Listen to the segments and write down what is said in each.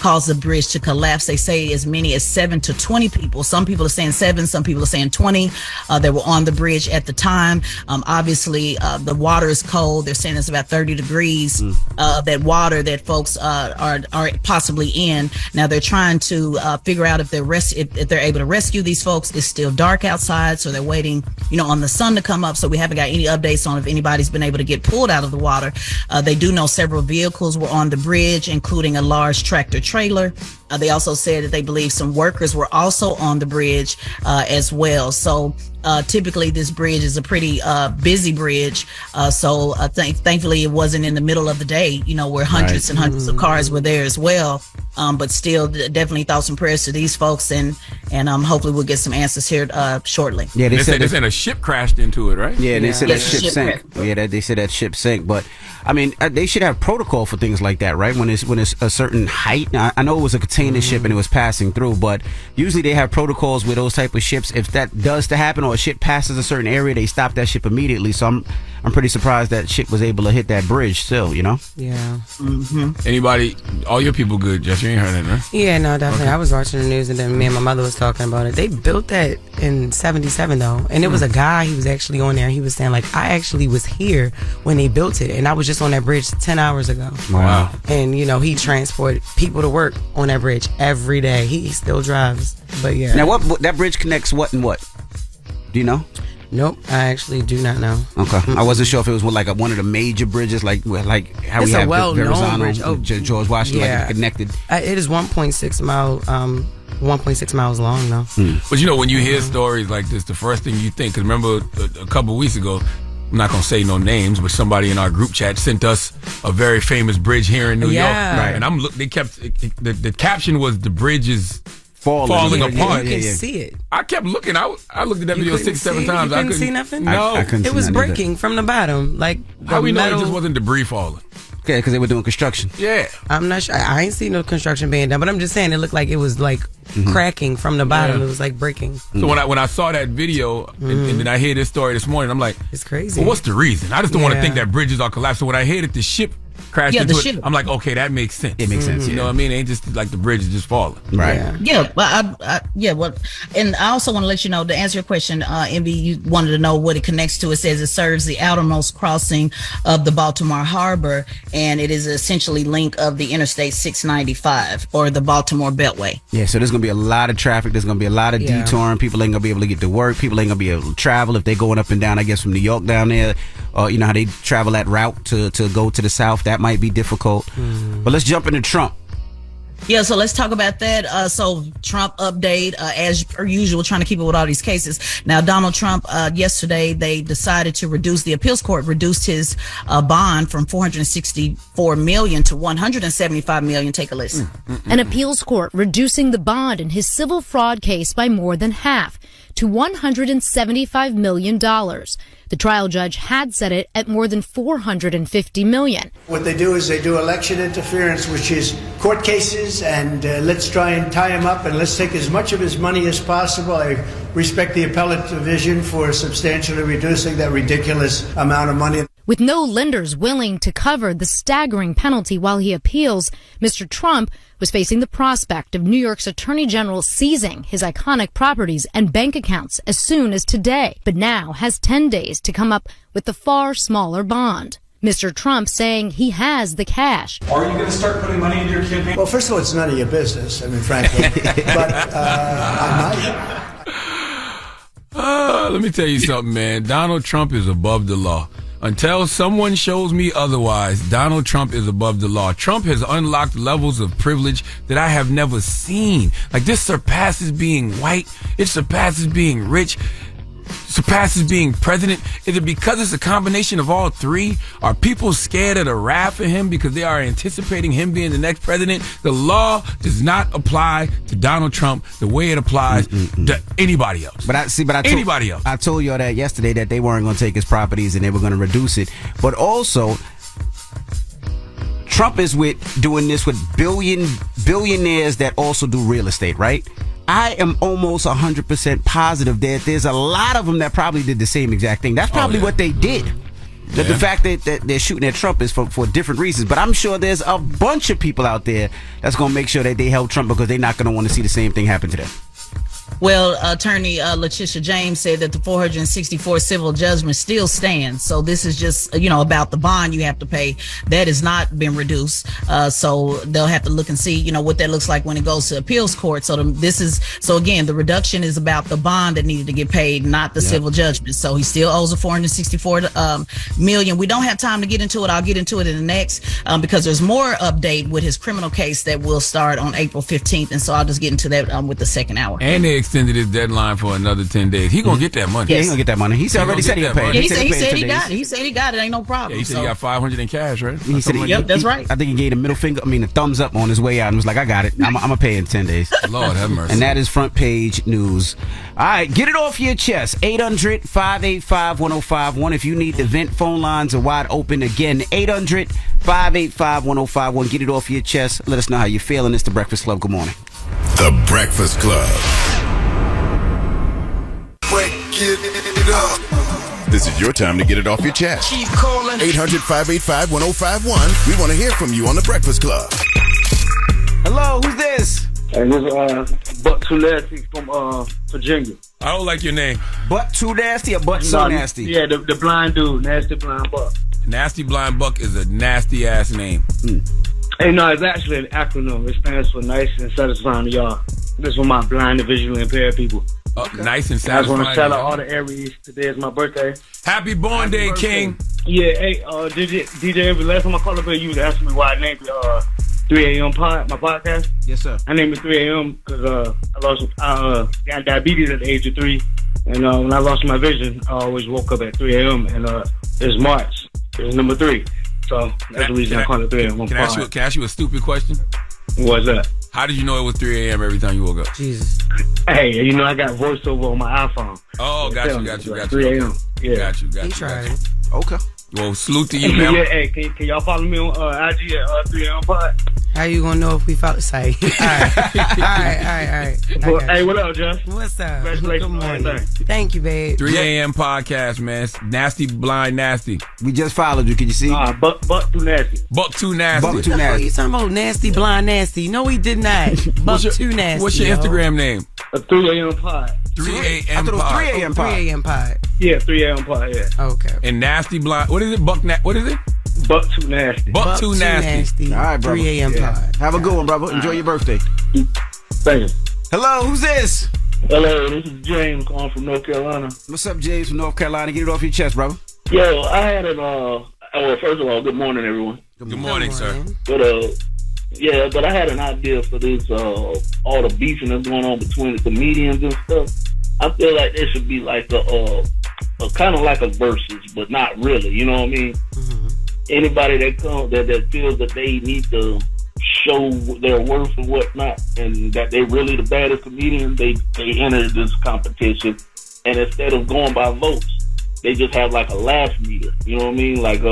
caused the bridge to collapse. They say as many as 7 to 20 people. Some people are saying 7, some people are saying 20 that were on the bridge at the time. Obviously, the water is cold. They're saying it's about 30 degrees. That water that folks are possibly in. Now they're trying to figure out if they're able to rescue these folks. It's still dark outside, so they're waiting, on the sun to come up. So we haven't got any updates on if anybody's been able to get pulled out of the water. They do know several vehicles were on the bridge, including a large tractor trailer. They also said that they believe some workers were also on the bridge as well. So typically this bridge is a pretty busy bridge. So thankfully it wasn't in the middle of the day, where hundreds and hundreds of cars were there as well. But still, definitely thoughts and prayers to these folks, and hopefully we'll get some answers here shortly. Yeah, they said a ship crashed into it, right? Yeah, they said that ship sank. Yeah, they said that ship sank. But I mean, they should have protocol for things like that, right? When it's a certain height. Now, I know it was a container ship and it was passing through, but usually they have protocols with those type of ships. If that does to happen, or a ship passes a certain area, they stop that ship immediately. So I'm pretty surprised that ship was able to hit that bridge still. Yeah. Anybody? All your people good, Jess? You ain't heard that, huh? Yeah, no, definitely. Okay. I was watching the news and then me and my mother was talking about it. They built that in 77 though, and it was a guy. He was actually on there. He was saying like, I actually was here when they built it, and I was just on that bridge 10 hours ago. Wow. And he transported people to work on that bridge every day. He still drives. But yeah. Now what that bridge connects what and what? Do you know? Nope, I actually do not know. Okay, I wasn't sure if it was like one of the major bridges, like how it's we have a well-known bridge. George Washington, like connected. It is 1.6 miles long though. But when you hear stories like this, the first thing you think, because remember a couple of weeks ago, I'm not gonna say no names, but somebody in our group chat sent us a very famous bridge here in New York, right? And they kept the caption was the bridge is falling apart. You can see it. I kept looking. I looked at that video 6-7 times. You couldn't see nothing? No. I couldn't it was see breaking from the bottom. Like how we know it just wasn't debris falling? Yeah, because they were doing construction. Yeah. I'm not sure. I ain't seen no construction being done, but I'm just saying it looked like it was like cracking from the bottom. It was like breaking. So when I saw that video and then I hear this story this morning, I'm like, it's crazy. Well, what's the reason? I just don't want to think that bridges are collapsed. So when I hear that the ship crashed into it, I'm like, okay, that makes sense. It makes sense. You know what I mean? It ain't just like the bridge is just falling. Right. Yeah, but and I also want to let you know, to answer your question, Envy, you wanted to know what it connects to. It says it serves the outermost crossing of the Baltimore Harbor, and it is essentially link of the Interstate 695 or the Baltimore Beltway. Yeah, so there's gonna be a lot of traffic. There's gonna be a lot of detouring. People ain't gonna be able to get to work. People ain't gonna be able to travel if they going up and down. I guess from New York down there, or how they travel that route to go to the south. That might be difficult. But let's jump into Trump. Yeah, so let's talk about that. So Trump update, as per usual, trying to keep it with all these cases. Now, Donald Trump, yesterday, they decided to the appeals court reduced his bond from $464 million to $175 million. Take a listen. An appeals court reducing the bond in his civil fraud case by more than half to $175 million. The trial judge had set it at more than $450 million. What they do is they do election interference, which is court cases, and let's try and tie him up, and let's take as much of his money as possible. I respect the appellate division for substantially reducing that ridiculous amount of money. With no lenders willing to cover the staggering penalty while he appeals, Mr. Trump was facing the prospect of New York's Attorney General seizing his iconic properties and bank accounts as soon as today, but now has 10 days to come up with the far smaller bond. Mr. Trump saying he has the cash. Are you going to start putting money into your campaign? Well, first of all, it's none of your business, frankly. But I might. Let me tell you something, man. Donald Trump is above the law. Until someone shows me otherwise, Donald Trump is above the law. Trump has unlocked levels of privilege that I have never seen. Like, this surpasses being white. It surpasses being rich. Surpasses being president. Is it because it's a combination of all three? Are people scared of the wrath of him because they are anticipating him being the next president? The law does not apply to Donald Trump the way it applies to anybody else. Anybody else. I told y'all that yesterday, that they weren't going to take his properties and they were going to reduce it. But also, Trump is doing this with billionaires that also do real estate, right? I am almost 100% positive that there's a lot of them that probably did the same exact thing. That's probably what they did. The fact that they're shooting at Trump is for different reasons. But I'm sure there's a bunch of people out there that's going to make sure that they help Trump because they're not going to want to see the same thing happen to them. Well, attorney Letitia James said that the 464 civil judgment still stands. So this is just, about the bond you have to pay. That has not been reduced. So they'll have to look and see, what that looks like when it goes to appeals court. So again, the reduction is about the bond that needed to get paid, not the civil judgment. So he still owes a 464 million. We don't have time to get into it. I'll get into it in the next, because there's more update with his criminal case that will start on April 15th. And so I'll just get into that with the second hour. And they extended his deadline for another 10 days. He gonna get that money. Yeah, he gonna get that money. He already said he'll pay. Yeah, he said he got it. He said he got it. Ain't no problem. Yeah, he said he got 500 in cash, right? He said that's right. I think he gave a thumbs up on his way out and was like, I got it. I'm gonna pay in 10 days. Lord have mercy. And that is front page news. All right, get it off your chest. 800-585-1051. If you need to vent, phone lines are wide open. Again, 800-585-1051. Get it off your chest. Let us know how you're feeling. It's The Breakfast Club. Good morning. The Breakfast Club. This is your time to get it off your chest. Keep calling. 800-585-1051. We want to hear from you on The Breakfast Club. Hello, who's this? And this is Buck Too Nasty from Virginia. I don't like your name. Butt Too Nasty or Butt So Nasty? Yeah, the blind dude, Nasty Blind Buck. Nasty Blind Buck is a nasty ass name. Hey, no, it's actually an acronym. It stands for Nice and Satisfying to Y'all. This is for my blind and visually impaired people. Nice and I just want satisfying. to shout out all the Aries. Today is my birthday. Happy born day, King. Yeah, hey, DJ Envy, last time I called up here, you was asking me why I named it 3 a.m. pod, my podcast. Yes, sir. I named it 3 a.m. because I got diabetes at the age of 3. And when I lost my vision, I always woke up at 3 a.m. And it's March. It's number 3. So that's the reason I call it 3 a.m. Can I ask you a stupid question? What's that? How did you know it was 3 a.m. every time you woke up? Jesus. Hey, I got voiceover on my iPhone. Oh, got you. 3 a.m. Yeah. Got you. He tried it. Okay. Well, salute to you, man. Yeah, hey, can y'all follow me on IG at 3 a.m. pod? How you gonna know if we follow? Say. All right. Well, hey, what up, Jess? What's up? Congratulations. Good morning. Thank you, babe. 3 a.m. podcast, man. It's Nasty Blind Nasty. We just followed you. Can you see? Buck Too Nasty. Buck Too Nasty. Buck Too What Nasty. you talking about? Nasty Blind Nasty? No, he did not. Buck Too Nasty. What's your Instagram name? 3 a.m. pod. 3 I a.m. thought it was pod. 3 a.m. pod. 3 a.m. pod. Yeah, 3 a.m. pod, yeah. Okay. And Nasty Blind. What is it? What is it? Buck Too Nasty. Buck Too Nasty. All right, brother. 3 a.m. pod. Have a good one, brother. Enjoy your birthday. Thank you. Hello, who's this? Hello, this is James calling from North Carolina. What's up, James from North Carolina? Get it off your chest, brother. Yo, I had well, first of all, good morning, everyone. Good morning, sir. But but I had an idea for this, all the beefing that's going on between the comedians and stuff. I feel like there should be like a kind of like a versus, but not really. You know what I mean? Mm-hmm. Anybody that comes that feels that they need to show their worth and whatnot, and that they're really the baddest comedians, they enter this competition, and instead of going by votes, they just have like a laugh meter. You know what I mean? Like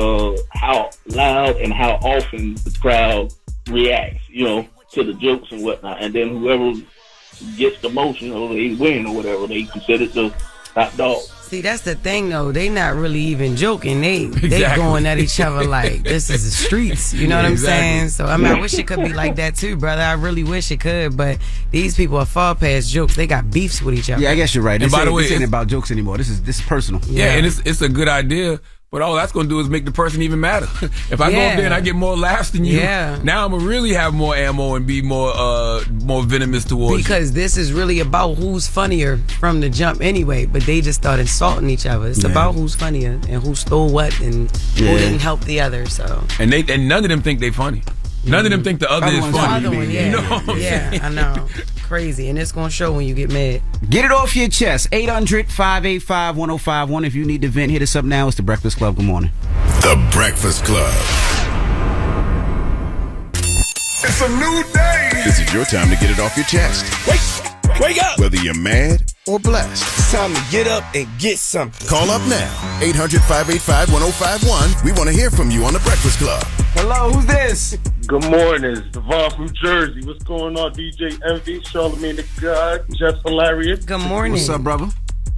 how loud and how often the crowd reacts, to the jokes and whatnot, and then whoever gets the most, they win or whatever. They consider the top dog. See, that's the thing, though. They not really even joking. They Exactly. going at each other like this is the streets. You know what I'm saying? So I wish it could be like that too, brother. I really wish it could, but these people are far past jokes. They got beefs with each other. Yeah, I guess you're right. And by the way, this ain't about jokes anymore. This is personal. Yeah, and it's a good idea. But all that's going to do is make the person even madder. If I go up there and I get more laughs than you, now I'm going to really have more ammo and be more venomous towards because this is really about who's funnier from the jump anyway, but they just start insulting each other. It's about who's funnier and who stole what and who didn't help the other. So and none of them think they funny. None of them think the other is funny. I know. Crazy. And it's going to show when you get mad. Get it off your chest. 800-585-1051. If you need to vent, hit us up now. It's The Breakfast Club. Good morning. The Breakfast Club. It's a new day. This is your time to get it off your chest. Wake up. Whether you're mad or blessed. It's time to get up and get something. Call up now. 800-585-1051. We want to hear from you on The Breakfast Club. Hello, who's this? Good morning, it's Devon from Jersey. What's going on, DJ Envy, Charlamagne the God, Jess Hilarious? Good morning. What's up, brother?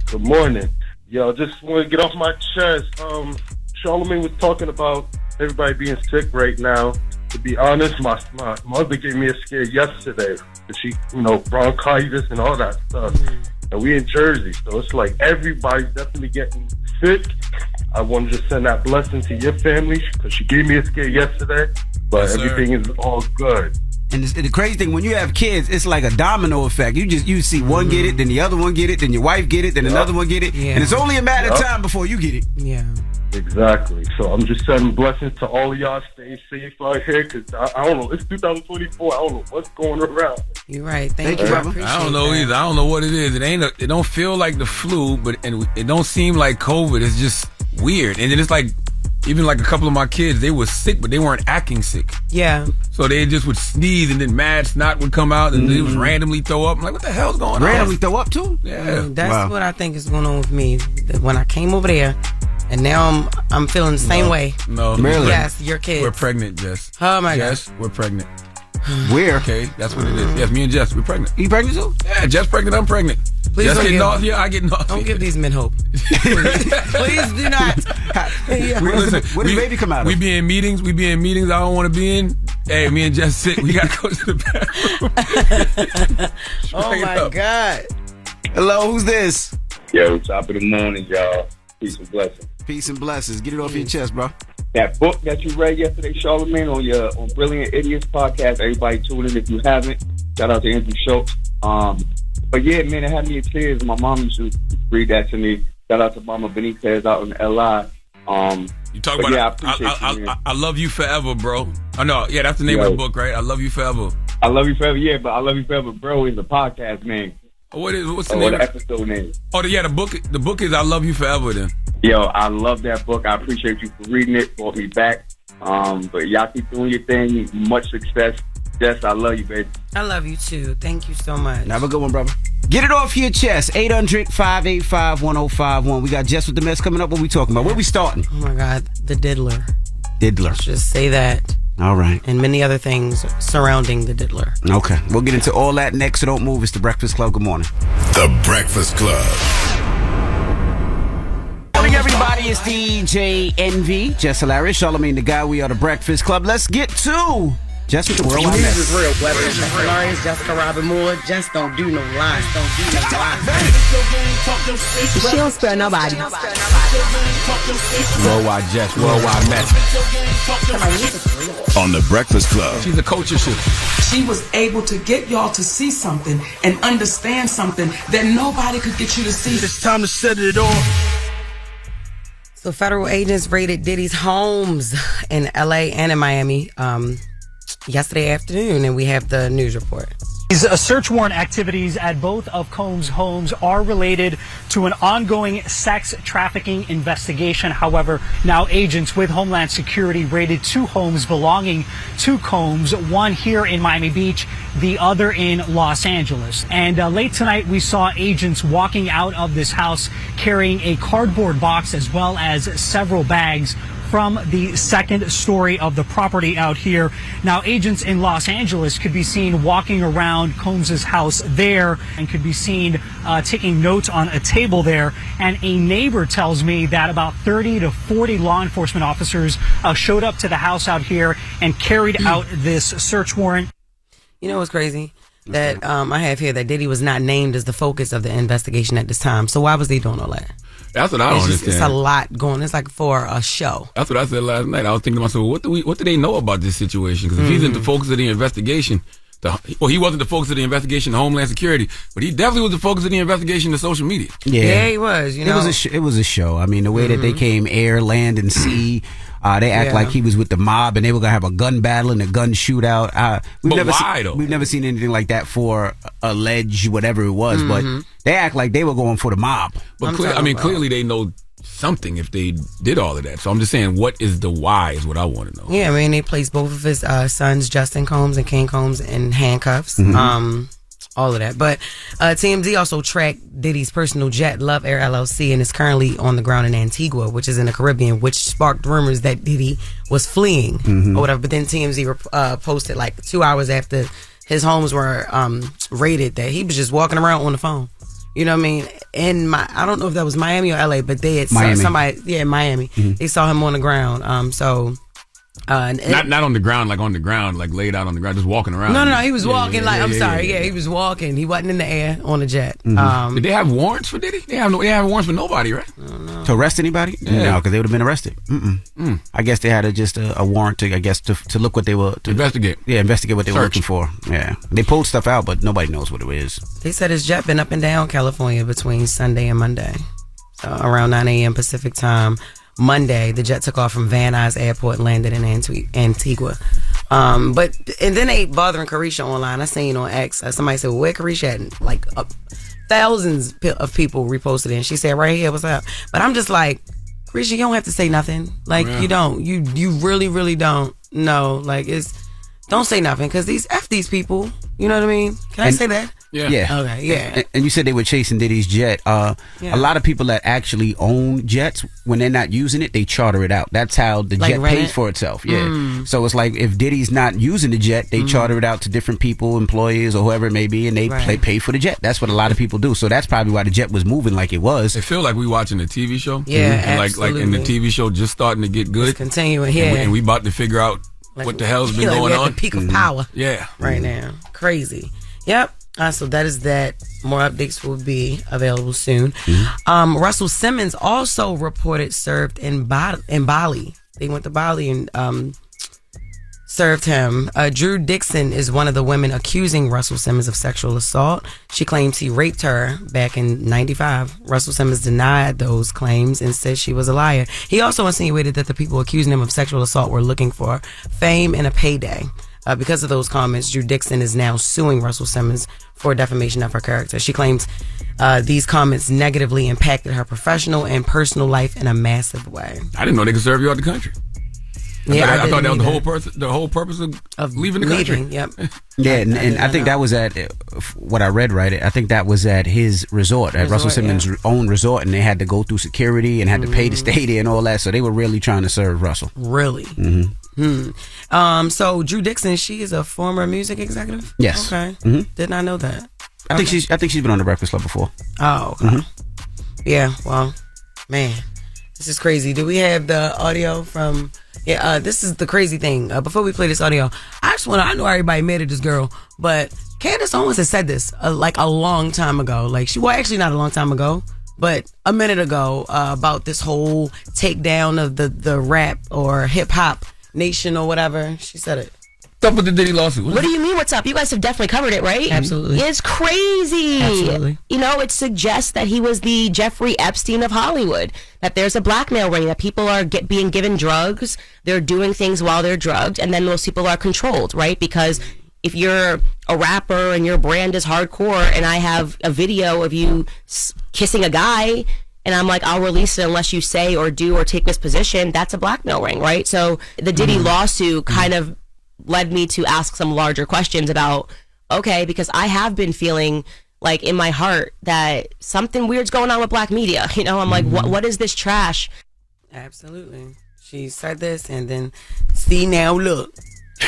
Good morning. Yo, just want to get off my chest. Charlamagne was talking about everybody being sick right now. To be honest, my mother gave me a scare yesterday. She, bronchitis and all that stuff. And we in Jersey, so it's like everybody's definitely getting sick. I want to just send that blessing to your family because she gave me a scare yesterday, but everything is all good. And the crazy thing, when you have kids, it's like a domino effect. You see one get it, then the other one get it, then your wife get it, then another one get it, and it's only a matter of time before you get it. Yeah. Exactly. So I'm just sending blessings to all of y'all. Stay safe out here because I don't know. It's 2024. I don't know what's going around. You're right. Thank you, brother. I don't know either. I don't know what it is. It don't feel like the flu, but it don't seem like COVID. It's just weird. And then it's like, even like a couple of my kids, they were sick, but they weren't acting sick. Yeah. So they just would sneeze, and then mad snot would come out, and they would randomly throw up. I'm like, what the hell's going on? Randomly throw up too? Yeah. That's what I think is going on with me. When I came over there, and now I'm feeling the same way. No. Really? Yes, your kids. We're pregnant, Jess. Oh my Jess, gosh. we're pregnant. Where? Okay, that's what it is. Yes, me and Jess, we're pregnant. You pregnant too? Yeah, Jess pregnant, I'm pregnant. Please Jess don't get give- nausea, I get nausea. Don't give these men hope. Please do not. Listen, Where does baby come out of? We be in meetings I don't want to be in. Hey, me and Jess sick. We got to go to the bathroom. Oh my God. Hello, who's this? Yo, top of the morning, y'all. Peace and blessings. Peace and blessings. Get it off your chest, bro. That book that you read yesterday, Charlamagne, on Brilliant Idiots podcast. Everybody tune in if you haven't. Shout out to Andrew Schultz. But yeah, man, it had me in tears. My mom used to read that to me. Shout out to Mama Benitez out in LI. You talk about I Love You Forever, bro. Oh no, yeah, that's the name of the book, right? I Love You Forever. I Love You Forever, yeah, but I Love You Forever, bro, is the podcast name. What's the name? The episode name. Oh, yeah, the book is I Love You Forever then. Yo, I love that book. I appreciate you for reading it. Brought me back. But y'all keep doing your thing. Much success. Jess, I love you, baby. I love you too. Thank you so much. Have a good one, brother. Get it off your chest. 800-585-1051. We got Jess with the Mess coming up. What we talking about? Where we starting? Oh my God, the diddler. Diddler. Just say that. All right. And many other things surrounding the diddler. Okay. We'll get into all that next, so don't move. It's The Breakfast Club. Good morning. The Breakfast Club. Morning, everybody. It's DJ Envy, Jess Hilarious, Charlamagne the Guy. We are The Breakfast Club. Let's get to Jess with the Worldwide News Mess. is real, whether it's Jess Hilarious, Jessica Robin Moore, just don't do no lies, don't do no lies. She don't spare nobody. Worldwide Jess, Worldwide Mess. On The Breakfast Club. She's a culture shift. She was able to get y'all to see something and understand something that nobody could get you to see. It's time to set it off. So federal agents raided Diddy's homes in LA and in Miami yesterday afternoon, and we have the news report. Search warrant activities at both of Combs' homes are related to an ongoing sex trafficking investigation. However, now agents with Homeland Security raided two homes belonging to Combs, one here in Miami Beach, the other in Los Angeles. And late tonight, we saw agents walking out of this house carrying a cardboard box as well as several bags from the second story of the property out here. Now, agents in Los Angeles could be seen walking around Combs' house there and could be seen taking notes on a table there. And a neighbor tells me that about 30 to 40 law enforcement officers showed up to the house out here and carried out this search warrant. You know what's crazy? That I have here that Diddy was not named as the focus of the investigation at this time. So why was they doing all that? That's what I don't understand. It's a lot going. It's like for a show. That's what I said last night. I was thinking to myself, what do they know about this situation? Because if he's the focus of the investigation, he wasn't the focus of the investigation to Homeland Security, but he definitely was the focus of the investigation to social media. Yeah, he was. You know, it was a show. I mean, the way that they came air, land, and sea. They act like he was with the mob and they were gonna have a gun battle and a gun shootout. We've never seen anything like that for alleged whatever it was, but they act like they were going for the mob. But clearly they know something if they did all of that. So I'm just saying, what is the why is what I want to know. Yeah, I mean, they placed both of his sons, Justin Combs and King Combs, in handcuffs. All of that. But TMZ also tracked Diddy's personal jet, Love Air LLC, and is currently on the ground in Antigua, which is in the Caribbean, which sparked rumors that Diddy was fleeing or whatever. But then TMZ posted like 2 hours after his homes were raided that he was just walking around on the phone. You know what I mean? I don't know if that was Miami or LA, but they had Miami. somebody, Miami. They saw him on the ground. Not on the ground, like on the ground, like laid out on the ground, just walking around. No, he was walking he was walking. He wasn't in the air on a jet. Did they have warrants for Diddy? They have warrants for nobody, right? To arrest anybody? Yeah. No, because they would have been arrested. I guess they had a warrant to look what they were to investigate. Yeah, investigate what they were looking for. Yeah, they pulled stuff out, but nobody knows what it is. They said his jet been up and down California between Sunday and Monday, so around 9 a.m. Pacific time. Monday, the jet took off from Van Nuys Airport and landed in Antigua. And then they bothering Carisha online. I seen on X, somebody said, well, where Carisha at? Like thousands of people reposted it. And she said, right here, what's up? But I'm just like, Carisha, you don't have to say nothing. Like, you don't. You really, really don't. No, like, don't say nothing because F these people. You know what I mean? Can I say that? Yeah. Okay, yeah. And you said they were chasing Diddy's jet. A lot of people that actually own jets, when they're not using it, they charter it out. That's how the jet pays for itself. Yeah. So it's like if Diddy's not using the jet, they charter it out to different people, employees or whoever it may be, and they pay for the jet. That's what a lot of people do. So that's probably why the jet was moving like it was. It feel like we watching a TV show. Yeah, and absolutely. and the TV show just starting to get good. It's continuing here. And we about to figure out what the hell's been going on. At the peak of power. Yeah. Right now. Crazy. Yep. So that is that. More updates will be available soon. Russell Simmons also reported served in Bali. They went to Bali and served him. Drew Dixon is one of the women accusing Russell Simmons of sexual assault. She claims he raped her back in '95. Russell Simmons denied those claims and said she was a liar. He also insinuated that the people accusing him of sexual assault were looking for fame and a payday. Because of those comments, Drew Dixon is now suing Russell Simmons for defamation of her character. She claims these comments negatively impacted her professional and personal life in a massive way. I didn't know they could serve you out the country. I thought that was the whole purpose of leaving the country. Yep. Yeah, and I think that was at what I read. Right, I think that was at his resort, at Russell Simmons' own resort, and they had to go through security and had to pay to stay there and all that. So they were really trying to serve Russell. Really. So Drew Dixon, she is a former music executive. Yes. Okay. Did not know that. I think she's been on the Breakfast Club before. Oh. Okay. Yeah. Well, man, this is crazy. Do we have the audio from? Yeah. This is the crazy thing. Before we play this audio, I know everybody mad at this girl, but Candace Owens has said this like a long time ago. Like actually not a long time ago, but a minute ago about this whole takedown of the rap or hip hop nation or whatever. She said it. What's up with the Diddy lawsuit? What do you mean what's up? You guys have definitely covered it, right? Absolutely. It's crazy. Absolutely. You know, it suggests that he was the Jeffrey Epstein of Hollywood, that there's a blackmail ring, that people are being given drugs, they're doing things while they're drugged, and then those people are controlled, right? Because if you're a rapper and your brand is hardcore and I have a video of you kissing a guy and I'm like, I'll release it unless you say or do or take this position, that's a blackmail ring, right? So the Diddy lawsuit kind of led me to ask some larger questions about, okay, because I have been feeling like in my heart that something weird's going on with black media. You know, I'm like, what is this trash? Absolutely. She said this and then, see now, look.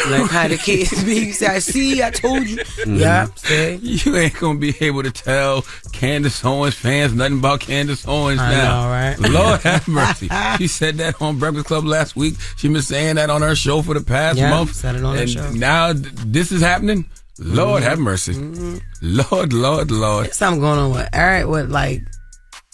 Like how the kids be. You say, I see, I told you. Yeah, say. You ain't gonna be able to tell Candace Owens fans nothing about Candace Owens now. I know, right? Lord have mercy. She said that on Breakfast Club last week. She been saying that on her show for the past month. Said it on her show. Now this is happening. Lord have mercy. Lord. There's something going on with like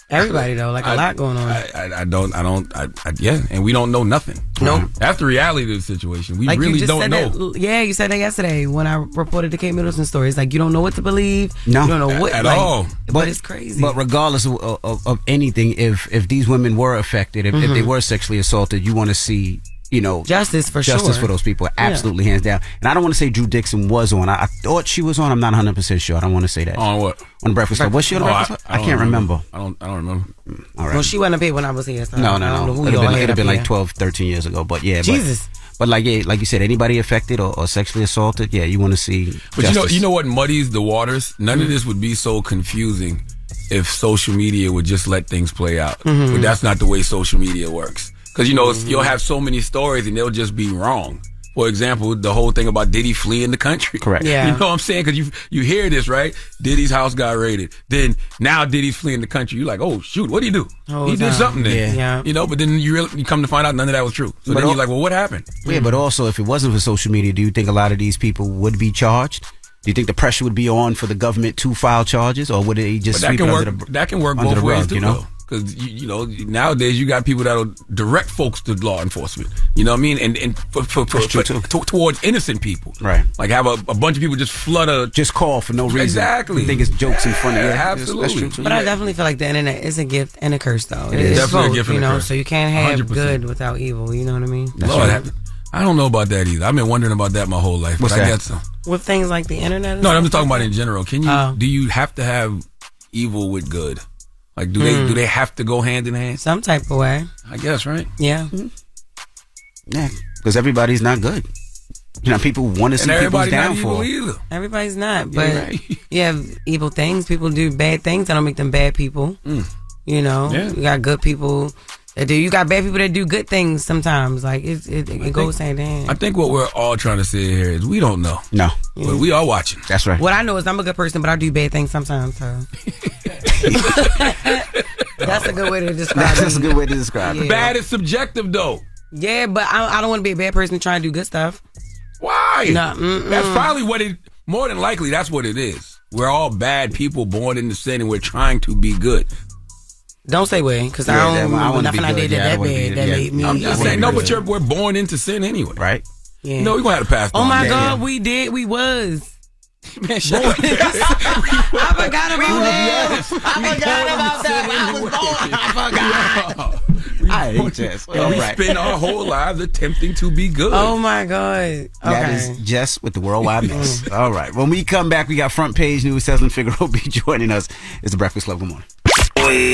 everybody though, like a lot going on. Yeah, and we don't know nothing. Nope. That's the reality of the situation. We like really don't know. You said that yesterday when I reported the Kate Middleton story. It's like you don't know what to believe. No, you don't know what at all. But it's crazy. But regardless of anything, if these women were affected, if they were sexually assaulted, you want to see, you know, justice for those people, absolutely, hands down. And I don't want to say Drew Dixon was on. I thought she was on. I'm not 100% sure. I don't want to say that. On what? On Breakfast Club. Was she on Breakfast Club? I can't remember. I don't remember. All right. Well, she wasn't up here when I was here. So No. It'd have been like 12, 13 years ago. But yeah, Jesus. But like you said, anybody affected or sexually assaulted, you want to see. But justice. you know what muddies the waters? None of this would be so confusing if social media would just let things play out. But that's not the way social media works. Because, you'll have so many stories and they'll just be wrong For example, the whole thing about Diddy fleeing the country. Correct. Yeah. You know what I'm saying? Because you hear this, right? Diddy's house got raided. Then now Diddy's fleeing the country. You're like, oh, shoot, what did he do? Oh, He did something then. Yeah. You know, but then you come to find out none of that was true. So But then you're like, well, what happened? Yeah, but also if it wasn't for social media, do you think a lot of these people would be charged? Do you think the pressure would be on for the government to file charges, or would it just But sweep it under the that can work under both the ways rug, too, you know? though. Because you know nowadays you got people that'll direct folks to law enforcement. You know what I mean? And towards innocent people, right? Like have a bunch of people just flood just call for no reason. Exactly. You think it's jokes and funny. Yeah, Yeah, absolutely. That's true too. But I definitely feel like the internet is a gift and a curse, though. It's definitely a both, gift and you a know, curse. so you can't have 100%. good without evil. You know what I mean? Lord, I don't know about that either. I've been wondering about that my whole life. What's but I that? get some. With things like the internet. and No, I'm stuff just talking like about in general. Can you? Do you have to have evil with good? Like, do they have to go hand in hand? Some type of way. I guess, right? Yeah. Yeah, because everybody's not good. You know, people want to see people's downfall. Everybody's not, Yeah, but right. you have evil things. People do bad things that don't make them bad people. You know, Yeah. you got good people that do. You got bad people that do good things sometimes. Like it goes hand in hand. I think what we're all trying to say here is we don't know. No. But we are watching. That's right. What I know is I'm a good person, but I do bad things sometimes. So. That's a good way to describe it. That's a good way to describe it. Bad is subjective, though. Yeah, but I don't want to be a bad person trying to do good stuff. Why? No, That's probably what it. More than likely, that's what it is. We're all bad people born into sin, and we're trying to be good. Don't say way, because I don't remember nothing I did that bad that made me. I'm just saying, no, but we're born into sin anyway, right? Yeah. No, we're gonna have to pass. Oh my that. God, we did. We was. Man, shut up. I forgot about that. I forgot about that. I was born. I forgot. I hate Jess. And we spend our whole lives attempting to be good. Oh my God. Okay. That is Jess with the Worldwide Mess. All right. When we come back, we got front page news. Cezlin Figueroa will be joining us. It's the Breakfast Club. Good morning.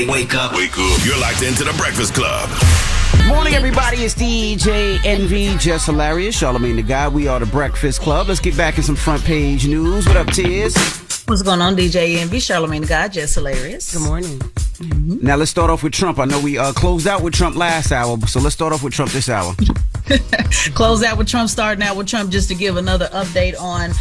Wake up. Wake up. You're locked into the Breakfast Club. Morning, everybody. It's DJ Envy, Jess Hilarious, Charlamagne the Guy. We are the Breakfast Club. Let's get back in some front page news. What up, Tiz? What's going on, DJ Envy, Charlamagne the Guy, Jess Hilarious. Good morning. Now, let's start off with Trump. I know we closed out with Trump last hour, so let's start off with Trump this hour. Close out with Trump, starting out with Trump, just to give another update on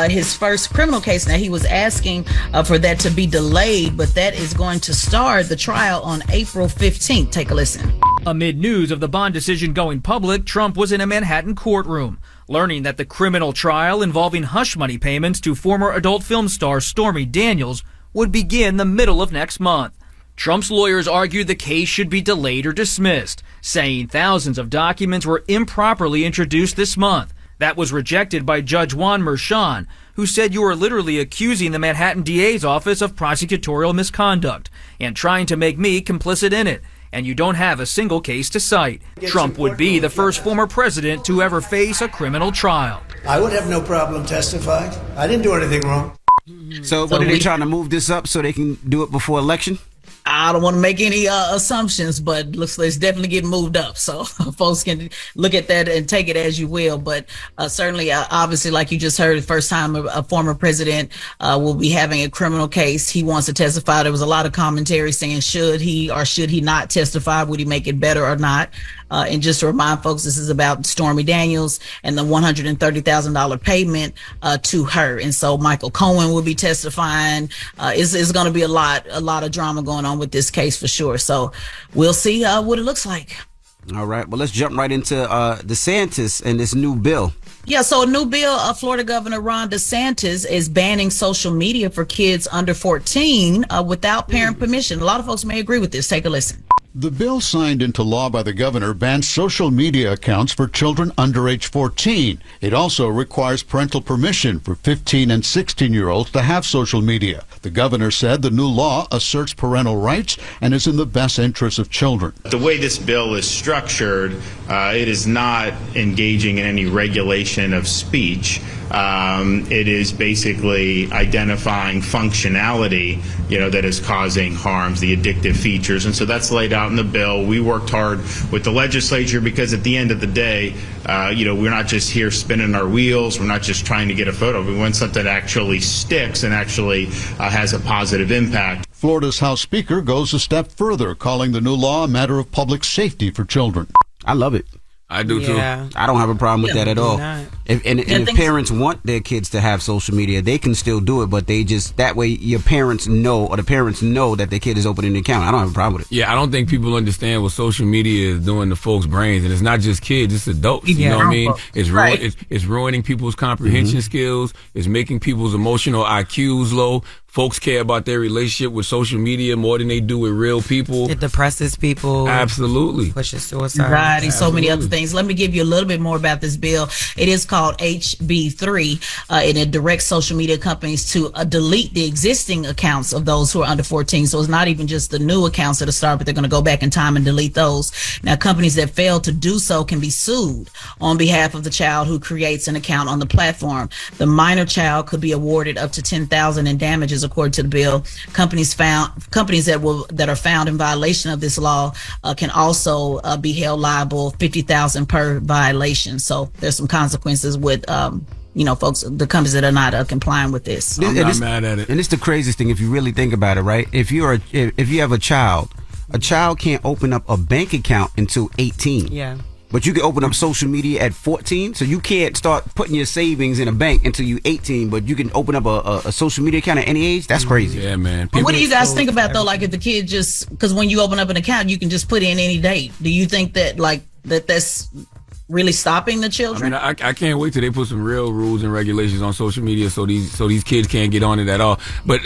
his first criminal case. Now, he was asking for that to be delayed, but that is going to start the trial on April 15th. Take a listen. Amid news of the bond decision going public, Trump was in a Manhattan courtroom, learning that the criminal trial involving hush money payments to former adult film star Stormy Daniels would begin the middle of next month. Trump's lawyers argued the case should be delayed or dismissed, saying thousands of documents were improperly introduced this month. That was rejected by Judge Juan Merchan, who said you are literally accusing the Manhattan DA's office of prosecutorial misconduct and trying to make me complicit in it, and you don't have a single case to cite. Trump would be the first former president to ever face a criminal trial. I would have no problem testifying. I didn't do anything wrong. So what are they trying to move this up so they can do it before election? I don't want to make any assumptions, but looks like it's definitely getting moved up. So folks can look at that and take it as you will. But certainly, obviously, like you just heard, the first time a former president will be having a criminal case. He wants to testify. There was a lot of commentary saying should he or should he not testify? Would he make it better or not? And just to remind folks, this is about Stormy Daniels and the $130,000 payment to her. And so Michael Cohen will be testifying. It's going to be a lot of drama going on with this case for sure. So we'll see what it looks like. All right. Well, let's jump right into DeSantis and this new bill. Yeah, so a new bill, Florida Governor Ron DeSantis is banning social media for kids under 14 without parent permission. A lot of folks may agree with this. Take a listen. The bill signed into law by the governor bans social media accounts for children under age 14. It also requires parental permission for 15 and 16-year-olds to have social media. The governor said the new law asserts parental rights and is in the best interest of children. The way this bill is structured, it is not engaging in any regulation of speech. It is basically identifying functionality, that is causing harms, the addictive features. And so that's laid out in the bill. We worked hard with the legislature because at the end of the day, we're not just here spinning our wheels. We're not just trying to get a photo. We want something that actually sticks and actually has a positive impact. Florida's House Speaker goes a step further, calling the new law a matter of public safety for children. I love it. I do too. I don't have a problem with that at all. If parents want their kids to have social media, they can still do it, but they just, that way your parents know, or the parents know that their kid is opening an account. I don't have a problem with it. Yeah, I don't think people understand what social media is doing to folks' brains, and it's not just kids, it's adults. You know what I mean? It's ruining people's comprehension skills. It's making people's emotional IQs low. Folks care about their relationship with social media more than they do with real people. It depresses people. Absolutely. Pushes suicide. Right, so many other things. Let me give you a little bit more about this bill. It is called HB3, and it directs social media companies to delete the existing accounts of those who are under 14. So it's not even just the new accounts that are started, but they're going to go back in time and delete those. Now, companies that fail to do so can be sued on behalf of the child who creates an account on the platform. The minor child could be awarded up to $10,000 in damages, according to the bill. Companies that are found in violation of this law can also be held liable $50,000 per violation. So there's some consequences with folks, the companies that are not complying with this. I'm not mad at it. And it's the craziest thing if you really think about it, right? If you have a child can't open up a bank account until 18. Yeah. But you can open up social media at 14, so you can't start putting your savings in a bank until you're 18, but you can open up a social media account at any age? That's crazy. Yeah, man. What do you guys think about, though, like if the kid just, because when you open up an account, you can just put in any date. Do you think that, that's really stopping the children? I mean, I can't wait till they put some real rules and regulations on social media so these kids can't get on it at all. But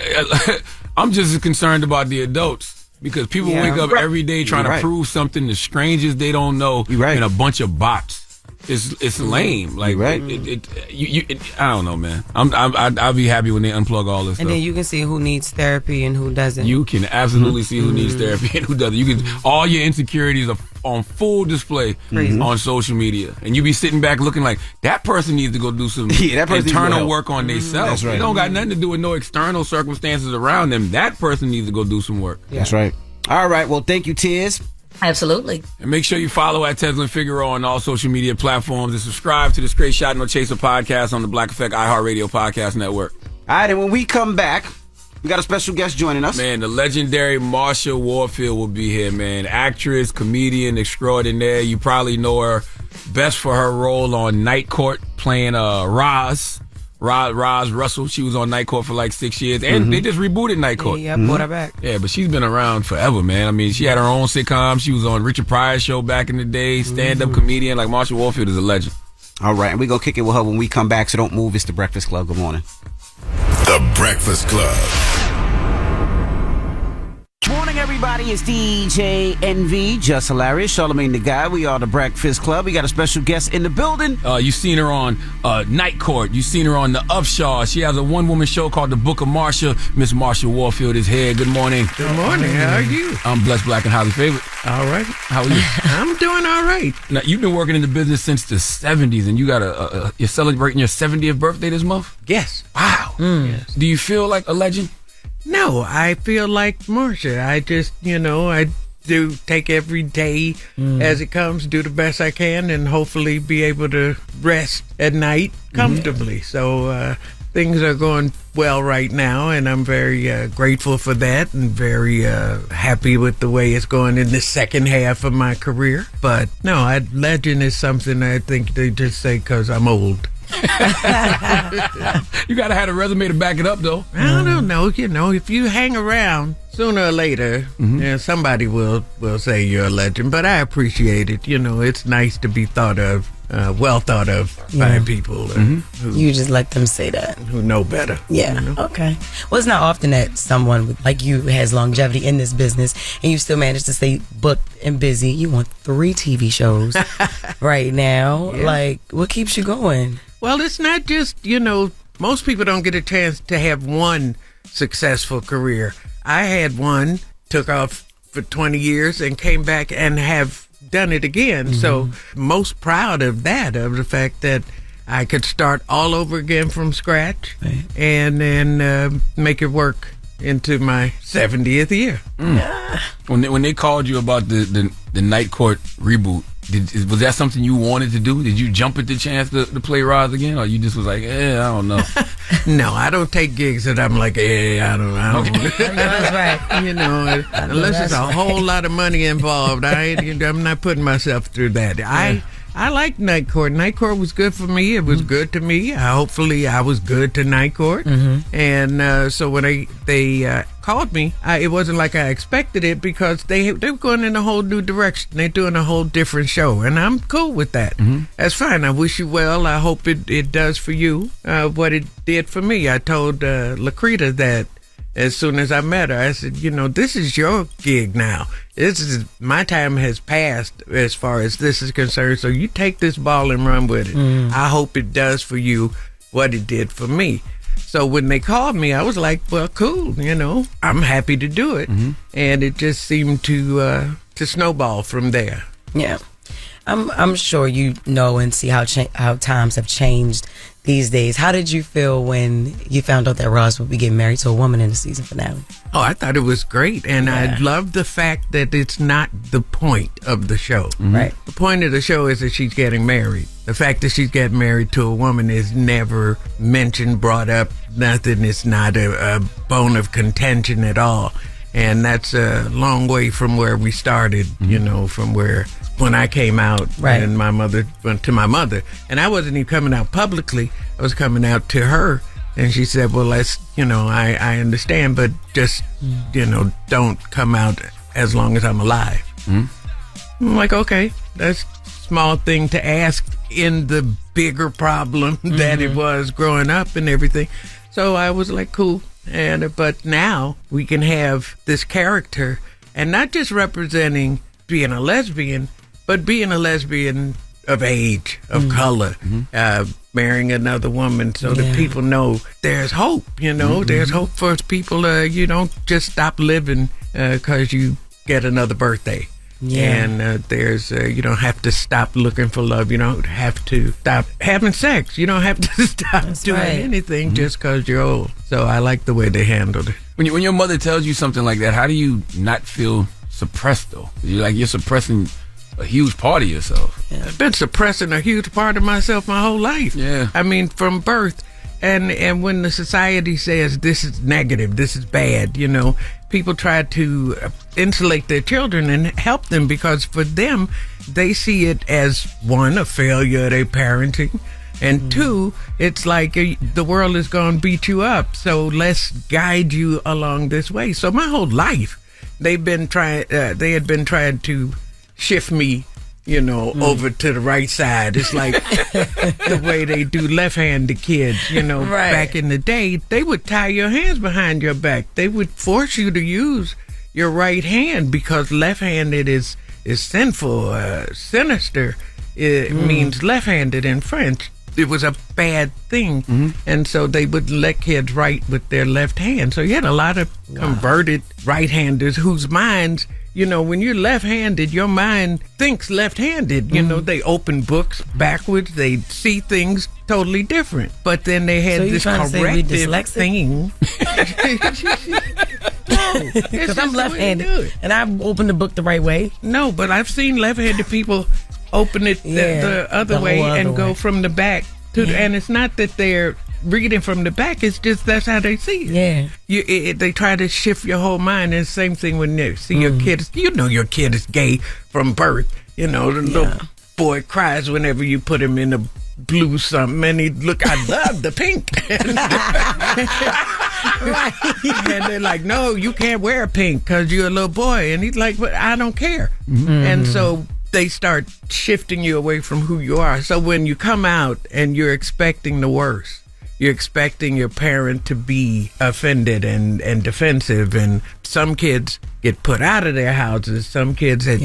I'm just as concerned about the adults. Because people wake up every day trying to prove something to strangers they don't know and a bunch of bots. It's lame. Like I don't know, man. I'll be happy when they unplug all this stuff. And then you can see who needs therapy and who doesn't. You can absolutely see who needs therapy and who doesn't. You can all your insecurities are on full display on social media, and you be sitting back looking like that person needs to go do some internal work on themselves. That's right. It don't got nothing to do with no external circumstances around them. That person needs to go do some work. That's right. All right. Well, thank you, Tiz. Absolutely. And make sure you follow at Tesla and Figaro on all social media platforms and subscribe to the Straight Shot No Chaser podcast on the Black Effect iHeartRadio podcast network. All right, and when we come back, we got a special guest joining us. Man, the legendary Marsha Warfield will be here, man. Actress, comedian extraordinaire. You probably know her best for her role on Night Court playing Roz Russell. She was on Night Court for like 6 years, and they just rebooted Night Court. Yeah, brought her back. Yeah, but she's been around forever, man. I mean, she had her own sitcom. She was on Richard Pryor's show back in the day. Stand-up comedian. Like, Marsha Warfield is a legend. All right, and we're going to kick it with her when we come back, so don't move. It's The Breakfast Club. Good morning. The Breakfast Club. Morning, everybody. It's DJ Envy, Jess Hilarious, Charlamagne the Guy. We are The Breakfast Club. We got a special guest in the building. You seen her on Night Court. You seen her on The Upshaw. She has a one-woman show called The Book of Marsha. Miss Marsha Warfield is here. Good morning. Good morning. How are you? I'm blessed, black, and highly favored. All right. How are you? I'm doing all right. Now, you've been working in the business since the 70s, and you got you're celebrating your 70th birthday this month? Yes. Wow. Yes. Do you feel like a legend? No, I feel like Marsha. I just, I do take every day as it comes, do the best I can, and hopefully be able to rest at night comfortably. So things are going well right now, and I'm very grateful for that and very happy with the way it's going in the second half of my career. But no, legend is something I think they just say because I'm old. You gotta have a resume to back it up, though. I don't know. If you hang around, sooner or later, somebody will say you're a legend. But I appreciate it. It's nice to be thought of, well thought of by people. You just let them say that. Who know better. Yeah. Okay. Well, it's not often that someone like you has longevity in this business and you still manage to stay booked and busy. You want 3 TV shows right now. Yeah. Like, what keeps you going? Well, it's not just, most people don't get a chance to have one successful career. I had one, took off for 20 years and came back and have done it again. So most proud of that, of the fact that I could start all over again from scratch and then make it work into my 70th year. When they called you about the Night Court reboot, was that something you wanted to do? Did you jump at the chance to play Roz again, or you just was like, I don't know? No, I don't take gigs that I'm like, I don't know. That's right. Unless there's a whole lot of money involved, I'm not putting myself through that. I I like Night Court. Night Court was good for me. It was good to me. Hopefully, I was good to Night Court. And so when they called me, it wasn't like I expected it because they were going in a whole new direction. They're doing a whole different show, and I'm cool with that. That's fine. I wish you well. I hope it does for you what it did for me. I told Lakrita that as soon as I met her, I said, this is your gig now. My time has passed as far as this is concerned, so you take this ball and run with it. I hope it does for you what it did for me. So when they called me, I was like, well, cool, I'm happy to do it. And it just seemed to snowball from there. Yeah. I'm sure you know and see how times have changed these days. How did you feel when you found out that Ross would be getting married to a woman in the season finale? Oh, I thought it was great. And I love the fact that it's not the point of the show. Right. The point of the show is that she's getting married. The fact that she's getting married to a woman is never mentioned, brought up, nothing. It's not a bone of contention at all. And that's a long way from where we started, from when I came out and my mother went to my mother. And I wasn't even coming out publicly. I was coming out to her. And she said, well, let's, I understand, but just, don't come out as long as I'm alive. I'm like, okay, that's a small thing to ask in the bigger problem that it was growing up and everything. So I was like, cool. But now we can have this character and not just representing being a lesbian, but being a lesbian of age, of color, marrying another woman so that people know there's hope, there's hope for people. You don't just stop living because you get another birthday. And there's you don't have to stop looking for love. You don't have to stop having sex. You don't have to stop doing anything just because you're old. So I like the way they handled it. When your mother tells you something like that, how do you not feel suppressed though? You're suppressing a huge part of yourself. I've been suppressing a huge part of myself my whole life. I mean, from birth. And when the society says this is negative, this is bad, people try to insulate their children and help them because for them, they see it as, one, a failure of their parenting, and two, it's like the world is going to beat you up, so let's guide you along this way. So my whole life, they had been trying to shift me over to the right side. It's like the way they do left-handed kids, back in the day, they would tie your hands behind your back. They would force you to use your right hand because left-handed is sinful, sinister. It means left-handed in French. It was a bad thing. And so they would let kids write with their left hand. So you had a lot of converted right-handers whose minds, when you're left-handed, your mind thinks left-handed. They open books backwards. They see things totally different. But then they had this corrective thing. Because I'm left-handed, and I've opened the book the right way. No, but I've seen left-handed people open it the other way and go from the back to and it's not that they're reading from the back, it's just that's how they see it. They try to shift your whole mind. And the same thing when you see your kid your kid is gay from birth. The little boy cries whenever you put him in a blue something and he look, I love the pink. And they're like, no, you can't wear pink because you're a little boy. And he's like, but I don't care. And so they start shifting you away from who you are. So when you come out and you're expecting the worst, you're expecting your parent to be offended and defensive. And some kids get put out of their houses. Some kids at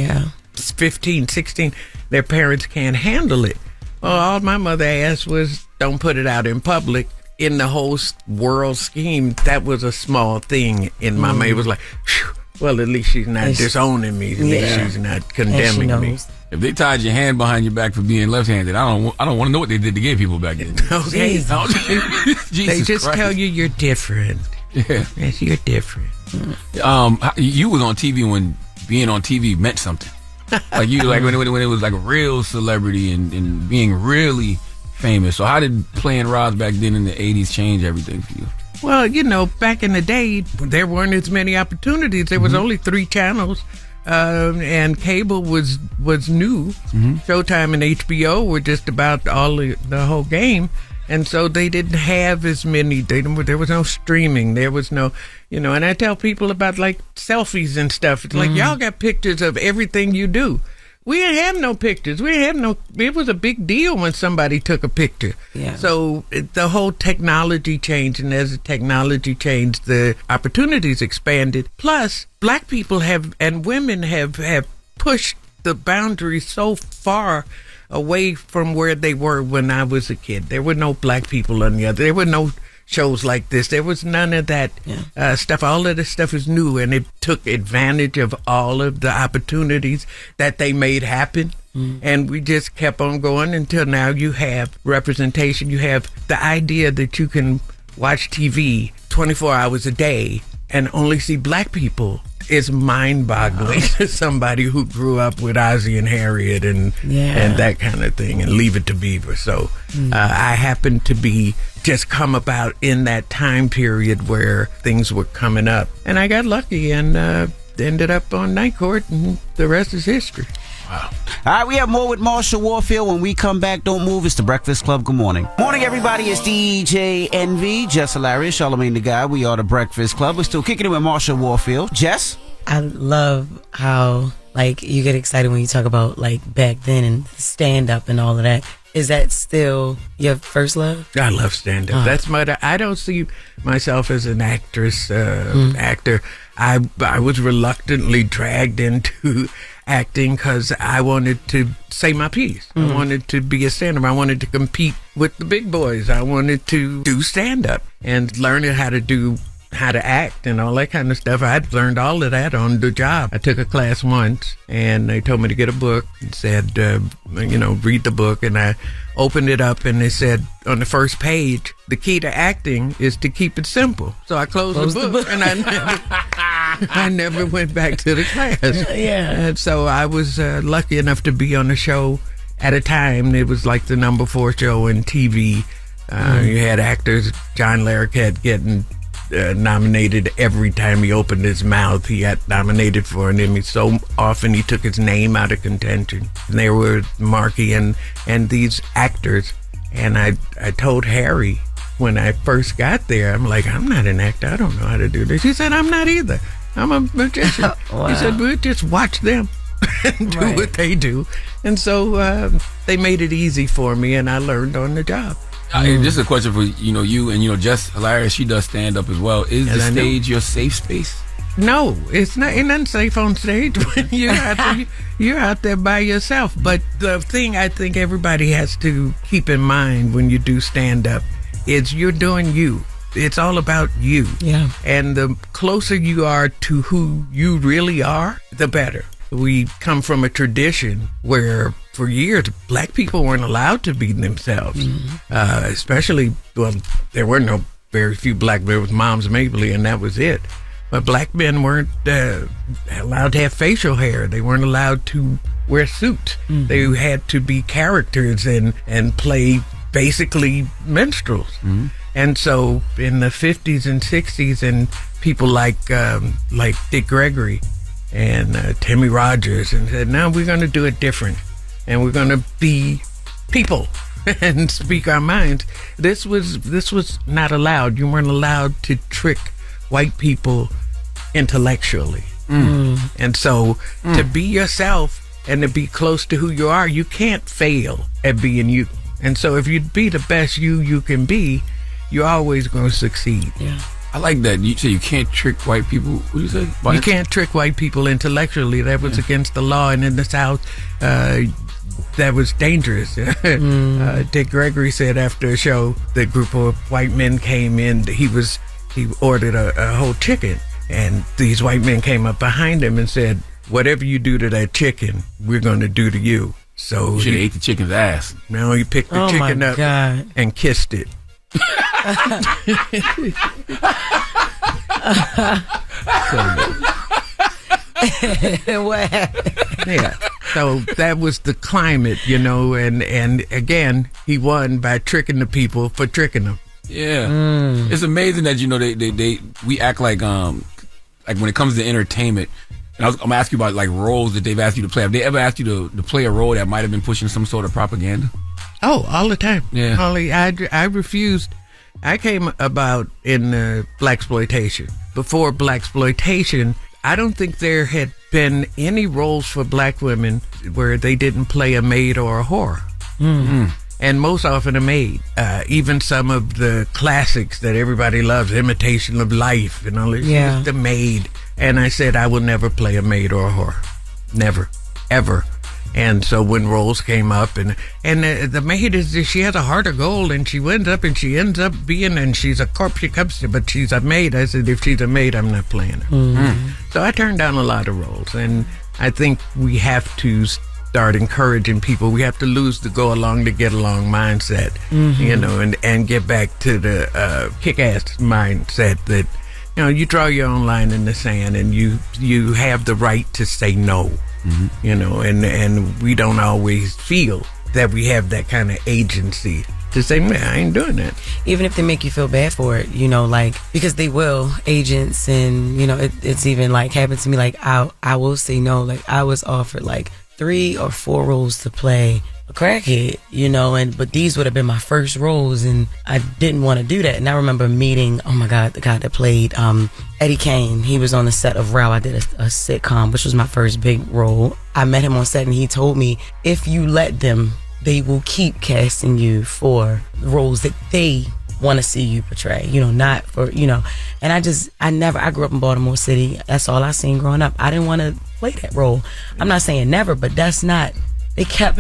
15, 16, their parents can't handle it. Well, all my mother asked was, don't put it out in public. In the whole world scheme, that was a small thing in my mind. It was like, whew, well, at least she's not disowning me. At least she's not condemning me. If they tied your hand behind your back for being left-handed, I don't want to know what they did to gay people back then. Okay. They just Christ. Tell you you're different. Yes, you're different. You was on TV when being on TV meant something. Like you, like when it was like a real celebrity and being really famous. So how did playing Roz back then in the 80s change everything for you? Well, back in the day, there weren't as many opportunities. There was only 3 channels and cable was new. Showtime and HBO were just about the whole game. And so they didn't have as many. There was no streaming. There was no, and I tell people about like selfies and stuff. It's like, y'all got pictures of everything you do. We didn't have no pictures. It was a big deal when somebody took a picture. Yeah. So the whole technology changed, and as the technology changed, the opportunities expanded. Plus, black people and women have pushed the boundaries so far away from where they were when I was a kid. There were no black people on the other. There were no shows like this. There was none of that stuff. All of this stuff is new, and it took advantage of all of the opportunities that they made happen. And we just kept on going until now you have representation. You have the idea that you can watch TV 24 hours a day and only see black people is mind-boggling to somebody who grew up with Ozzie and Harriet and that kind of thing, and Leave It to Beaver. So I happened to be just come about in that time period where things were coming up, and I got lucky and ended up on Night Court, and the rest is history. Wow. All right, we have more with Marsha Warfield. When we come back, don't move. It's the Breakfast Club. Good morning. Morning, everybody. It's DJ Envy, Jess Hilarious, Charlamagne the Guy. We are the Breakfast Club. We're still kicking it with Marsha Warfield. Jess? I love how, you get excited when you talk about, back then and stand-up and all of that. Is that still your first love? I love stand-up. That's I don't see myself as an actor. I was reluctantly dragged into acting because I wanted to say my piece. I wanted to be a stand-up. I wanted to compete with the big boys. I wanted to do stand-up and learning how to act and all that kind of stuff. I'd learned all of that on the job. I took a class once, and they told me to get a book and said, read the book. And I opened it up, and they said on the first page, the key to acting is to keep it simple. So I closed the book, and I never went back to the class. And so I was lucky enough to be on the show at a time. It was like the number 4 show in TV. You had actors, John Larroquette getting nominated every time he opened his mouth. He got nominated for an Emmy so often he took his name out of contention. And there were Marky and these actors, and I told Harry when I first got there, I'm like, I'm not an actor. I don't know how to do this. He said, I'm not either. I'm a magician. Wow. He said, we'll just watch them and do what they do. And so they made it easy for me, and I learned on the job. This is a question for you and Jess Hilarious. She does stand up as well. Is the stage your safe space? No, it's not. It's unsafe on stage when you're out there by yourself. But the thing I think everybody has to keep in mind when you do stand up is you're doing you. It's all about you. Yeah. And the closer you are to who you really are, the better. We come from a tradition where for years black people weren't allowed to be themselves, especially, there were very few black men. There was Moms Mabley, and that was it. But black men weren't allowed to have facial hair. They weren't allowed to wear suits. They had to be characters and play basically minstrels. And so in the 50s and 60s, and people like Dick Gregory and Timmy Rogers, and said, now we're going to do it different, and we're going to be people and speak our minds. This was not allowed. You weren't allowed to trick white people intellectually. And so to be yourself and to be close to who you are, you can't fail at being you. And so if you be the best you can be, you're always going to succeed. Yeah. I like that. You say you can't trick white people. What do you say? You can't trick white people intellectually. That was against the law. And in the South, that was dangerous. Dick Gregory said after a show, the group of white men came in. He ordered a whole chicken. And these white men came up behind him and said, whatever you do to that chicken, we're going to do to you. So you should have ate the chicken's ass. No, he picked the chicken up and kissed it. What happened? Yeah. So that was the climate, and again, he won by tricking the people for tricking them. Yeah. It's amazing that they we act like when it comes to entertainment, And I'm gonna ask you about like roles that they've asked you to play. Have they ever asked you to play a role that might have been pushing some sort of propaganda? Oh, all the time. Yeah. I refused. I came about in blaxploitation. Before blaxploitation, I don't think there had been any roles for black women where they didn't play a maid or a whore. Mm-hmm. And most often a maid. Even some of the classics that everybody loves, Imitation of Life and all this, Yeah. the maid. And I said, I will never play a maid or a whore. Never. Ever. And so when roles came up, and the maid she has a heart of gold, and she ends up being, and she's a corpse, but she's a maid. I said, if she's a maid, I'm not playing her. Mm-hmm. So I turned down a lot of roles, and I think we have to start encouraging people. We have to lose the go along to get along mindset, Mhm. and get back to the kick-ass mindset that, you draw your own line in the sand, and you have the right to say no. And we don't always feel that we have that kind of agency to say, man, I ain't doing that. Even if they make you feel bad for it, because they will, agents, and it's even like happened to me. Like I will say no. Like I was offered like 3 or 4 roles to play a crackhead, but these would have been my first roles, and I didn't want to do that. And I remember meeting, oh my God, the guy that played Eddie Kane. He was on the set of Row. I did a sitcom, which was my first big role. I met him on set, and he told me, if you let them, they will keep casting you for roles that they want to see you portray, not for, and I grew up in Baltimore City. That's all I seen growing up. I didn't want to play that role. I'm not saying never, but that's not.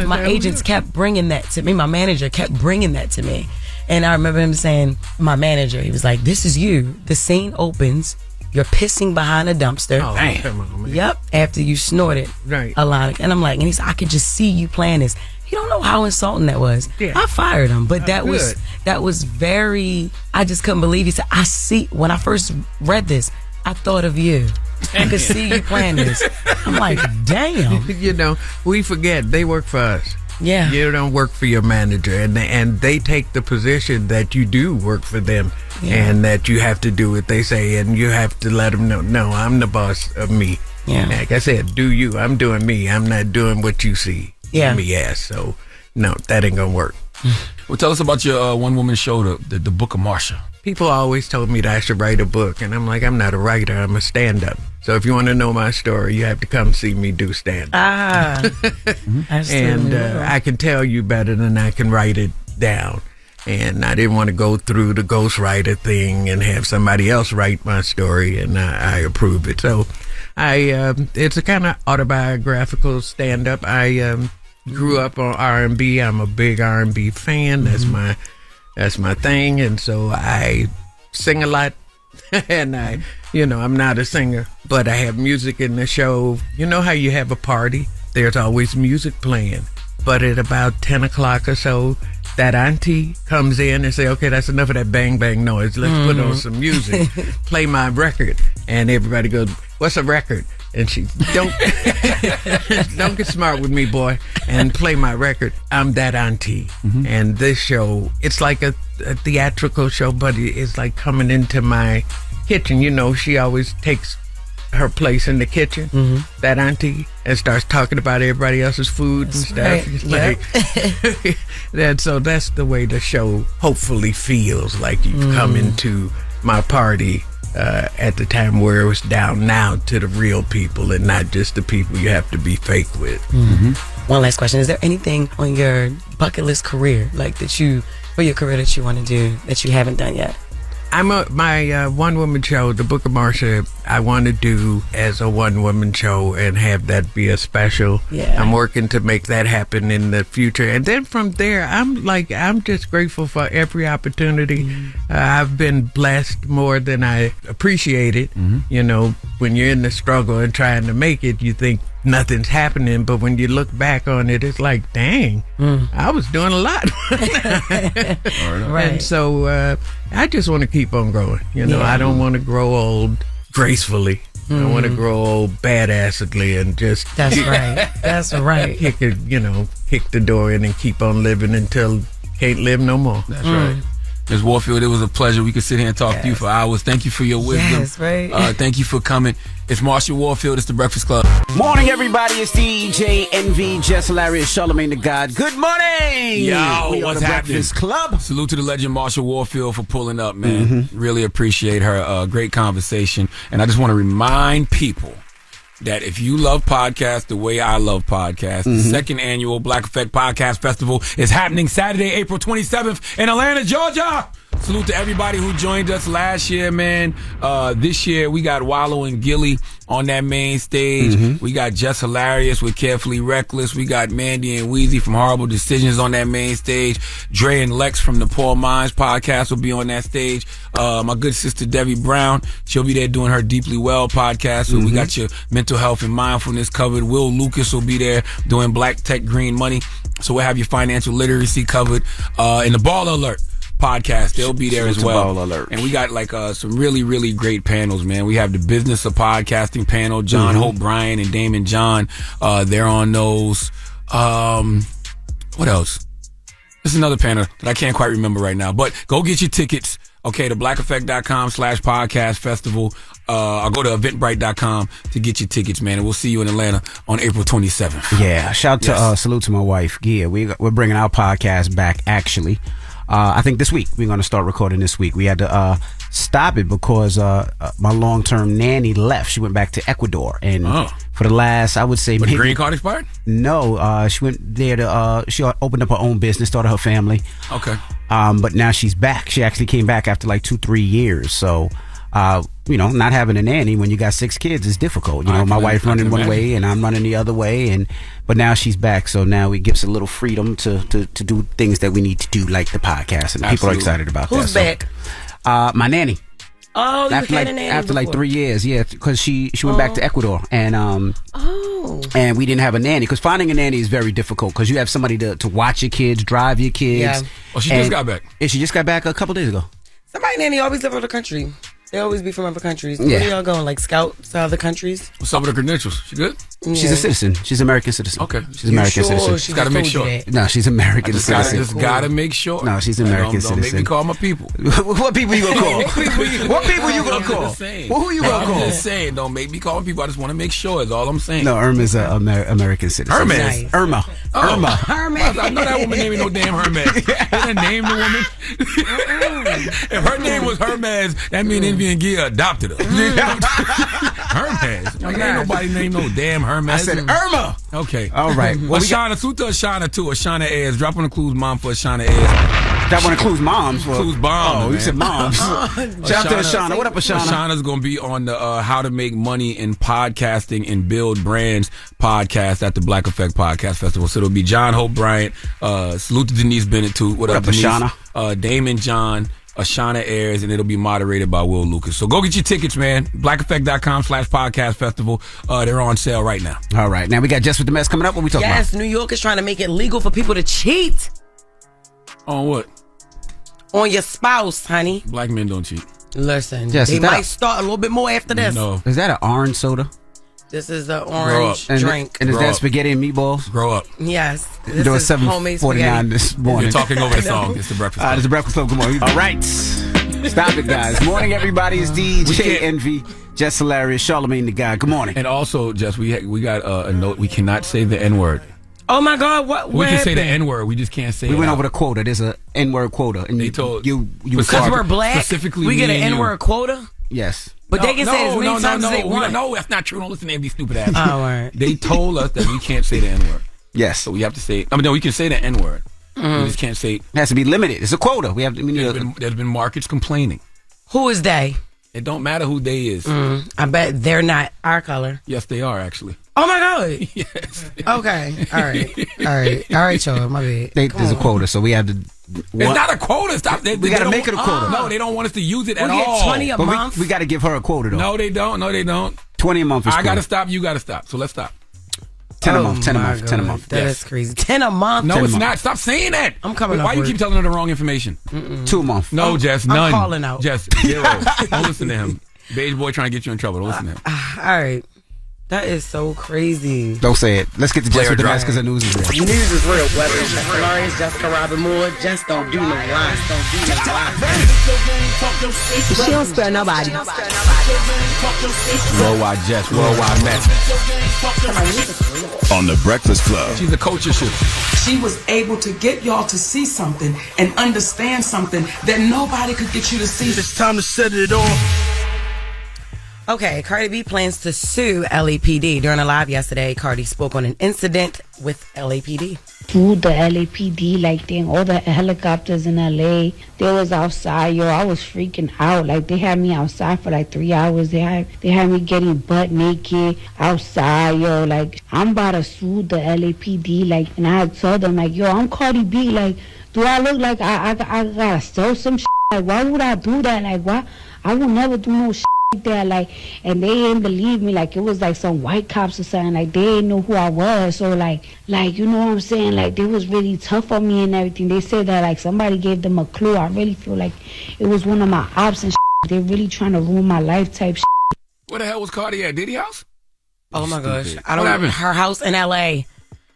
My agents kept bringing that to me. My manager kept bringing that to me. And I remember him saying, my manager, he was like, this is you. The scene opens. You're pissing behind a dumpster. Oh, come on, man. Yep. After you snorted a lot. And I'm like, and he said, I could just see you playing this. You don't know how insulting that was. Yeah. I fired him. But that was very, I just couldn't believe. He said, when I first read this, I thought of you. I could see you playing this. I'm like, damn. We forget they work for us. Yeah. You don't work for your manager, and they take the position that you do work for them, and that you have to do what they say, and you have to let them know, no, I'm the boss of me. Yeah. Like I said, do you. I'm doing me. I'm not doing what you see me as. So, no, that ain't gonna work. Well, tell us about your one-woman show, the Book of Marsha. People always told me that I should write a book, and I'm like, I'm not a writer, I'm a stand-up. So if you want to know my story, you have to come see me do stand-up. And I can tell you better than I can write it down. And I didn't want to go through the ghostwriter thing and have somebody else write my story, and I approve it. So it's a kind of autobiographical stand-up. I grew up on R&B. I'm a big R&B fan. That's my thing, and so I sing a lot, and I'm not a singer, but I have music in the show. You know how you have a party? There's always music playing, but at about 10 o'clock or so, that auntie comes in and say, okay, that's enough of that bang bang noise. Let's put on some music. Play my record. And everybody goes, what's a record? And she, don't get smart with me, boy, and play my record. I'm that auntie. And this show, it's like a theatrical show, but it's like coming into my kitchen. She always takes her place in the kitchen, that auntie, and starts talking about everybody else's food and stuff. Right. It's like, so that's the way the show hopefully feels, like you've come into my party at the time where it was down now to the real people and not just the people you have to be fake with. One last question. Is there anything on your bucket list career, like for your career that you want to do that you haven't done yet? My one-woman show, The Book of Marsha, I want to do as a one-woman show and have that be a special. Yeah. I'm working to make that happen in the future. And then from there, I'm just grateful for every opportunity. I've been blessed more than I appreciated. When you're in the struggle and trying to make it, you think nothing's happening, but when you look back on it, it's like, dang, I was doing a lot. Right. And so I just want to keep on growing. I don't want to grow old gracefully. I want to grow old badassedly and just That's right. kick the door in and keep on living until can't live no more. That's right. Ms. Warfield, it was a pleasure. We could sit here and talk to you for hours. Thank you for your wisdom. Yes, right. Thank you for coming. It's Marsha Warfield. It's The Breakfast Club. Morning, everybody. It's DJ Envy, Jess Hilarious, Charlamagne the God. Good morning. Yo, we what's on the happening? Breakfast Club. Salute to the legend Marsha Warfield for pulling up, man. Really appreciate her. Great conversation. And I just want to remind people that if you love podcasts the way I love podcasts, the second annual Black Effect Podcast Festival is happening Saturday, April 27th in Atlanta, Georgia. Salute to everybody who joined us last year, man. This year, we got Wallow and Gilly on that main stage. We got Jess Hilarious with Carefully Reckless. We got Mandy and Weezy from Horrible Decisions on that main stage. Dre and Lex from the Poor Minds podcast will be on that stage. My good sister Debbie Brown, she'll be there doing her Deeply Well podcast. So we got your mental health and mindfulness covered. Will Lucas will be there doing Black Tech Green Money. So we'll have your financial literacy covered. And the Ball Alert podcast, they'll be there as well. And we got like some really, really great panels, man. We have the Business of Podcasting panel, John Hope Bryan and Damon John. They're on those. What else? There's another panel that I can't quite remember right now. But go get your tickets. Okay, to blackeffect.com/podcast festival. I'll go to eventbrite.com to get your tickets, man. And we'll see you in Atlanta on April 27th. Yeah, shout to salute to my wife. Yeah, we're bringing our podcast back, actually. I think this week we're going to start recording this week. We had to stop it because my long-term nanny left. She went back to Ecuador, and for the last, I would say, maybe, the green card expired? No, she went there to she opened up her own business, started her family. Okay. But now she's back. She actually came back after like 2-3 years. So, not having a nanny when you got 6 kids is difficult. My wife running one way and I'm running the other way, but now she's back. So now it gives a little freedom to do things that we need to do, like the podcast, and people are excited about that. Who's back? My nanny. Oh, you had a nanny after before. like 3 years, yeah, because she went back to Ecuador, and and we didn't have a nanny, because finding a nanny is very difficult, because you have somebody to watch your kids, drive your kids. Yeah. Oh, she just got back. Yeah, she just got back a couple days ago. Somebody nanny always live out of the country. They always be from other countries. Yeah. Where y'all going? Like scouts to other countries? What's up with her credentials? She good? She's a citizen. She's an American citizen. Okay. She's an American citizen. She's got to make sure. No, she's American citizen. Just got to make sure. No, she's an American Don't make citizen. me call my people. What people you gonna call? What people you gonna call? Well, who you gonna call? I'm just saying, don't make me call my people. I just want to make sure is all I'm saying. No, Irma's an American citizen. Hermes? Nice. Irma. Irma. Hermes. I know that woman ain't no damn Hermes. Didn't name the woman. If her name was Hermes, that means Envy and Gia adopted her. Hermes. Like, ain't nobody named no damn Hermes. I said Irma. Okay. All right. Well, Ashana, salute to Ashana too. Ashana Ayers. Drop on the clues mom for Ashana Ayers. That one includes moms. Includes moms. Oh, you said moms. Shout out to Ashana. What up, Ashana? Ashana's going to be on the How to Make Money in Podcasting and Build Brands podcast at the Black Effect Podcast Festival. So it'll be John Hope Bryant. Salute to Denise Bennett too. What up, Denise? Ashana? Damon John. Ashana Ayers, and it'll be moderated by Will Lucas. So go get your tickets, man. blackeffect.com/podcast festival. They're on sale right now. All right. Now we got Jess With The Mess coming up. What we talking about? Yes, New York is trying to make it legal for people to cheat. On what? On your spouse, honey. Black men don't cheat. Listen, Jess, they might start a little bit more after this. No. Is that an orange soda? This is the orange drink. And is that spaghetti and meatballs? Grow up. Yes. This is 7:49 this morning. You're talking over the song. It's the Breakfast Club. It's the Breakfast Club. Good morning. All right. Stop it, guys. Morning, everybody. It's DJ Envy, Jess Hilarious, Charlamagne the God. Good morning. And also, Jess, we got a note. We cannot say the N-word. Oh, my God. What we can happened? say the N-word. We just can't say it. We went over the quota. There's a N-word quota. And they told you because we're black, specifically we get an N-word quota? Yes. But they can say it as many times as they want. No, that's not true. Don't listen to any of these stupid asses. Oh, all right. They told us that we can't say the N-word. Yes. So we have to say, no, we can say the N-word. We just can't say. It has to be limited. It's a quota. There's been markets complaining. Who is they? It don't matter who they is. I bet they're not our color. Yes, they are actually. Oh my God. Yes. Okay. All right, y'all. My bad. There's a quota, so we have to. It's not a quota. Stop. We got to make it a quota. No, they don't want us to use it at We get all. 20 a month. We got to give her a quota though. No, they don't. 20 a month. I got to stop. You got to stop. So let's stop. 10 a month. 10 a month. 10 a month. That is crazy. 10 a month. No, it's not. Stop saying that. I'm coming. Why you keep telling her the wrong information? 2 a month. No, Jess. None. I'm calling out. Jess, 0. Don't listen to him. Beige boy trying to get you in trouble. Don't listen to him. All right. That is so crazy. Don't say it. Let's get to Jess with the mess because the news is real. News is real. Whether it's Jess Hilarious, Jessica Robin Moore, just don't do no lies. Don't do no lies. She don't spare nobody. Worldwide Jess, worldwide mess. On The Breakfast Club. She's a culture shifter. She was able to get y'all to see something and understand something that nobody could get you to see. It's time to set it off. Okay, Cardi B plans to sue LAPD. During a live yesterday, Cardi spoke on an incident with LAPD. Through the LAPD, like then all the helicopters in LA, they was outside, yo. I was freaking out. Like they had me outside for like 3 hours. They had me getting butt naked outside, yo. Like I'm about to sue the LAPD, like, and I told them like, yo, I'm Cardi B. Like, do I look like I gotta sell some shit? Like, why would I do that? Like, why? I would never do no shit there, like, and they didn't believe me. Like it was like some white cops or something. Like they didn't know who I was. So like you know what I'm saying? Like they was really tough on me and everything. They said that like somebody gave them a clue. I really feel like it was one of my ops and shit. They're really trying to ruin my life type shit. Where the hell was Cardi at? Diddy house? Oh my gosh, I don't know. Her house in LA.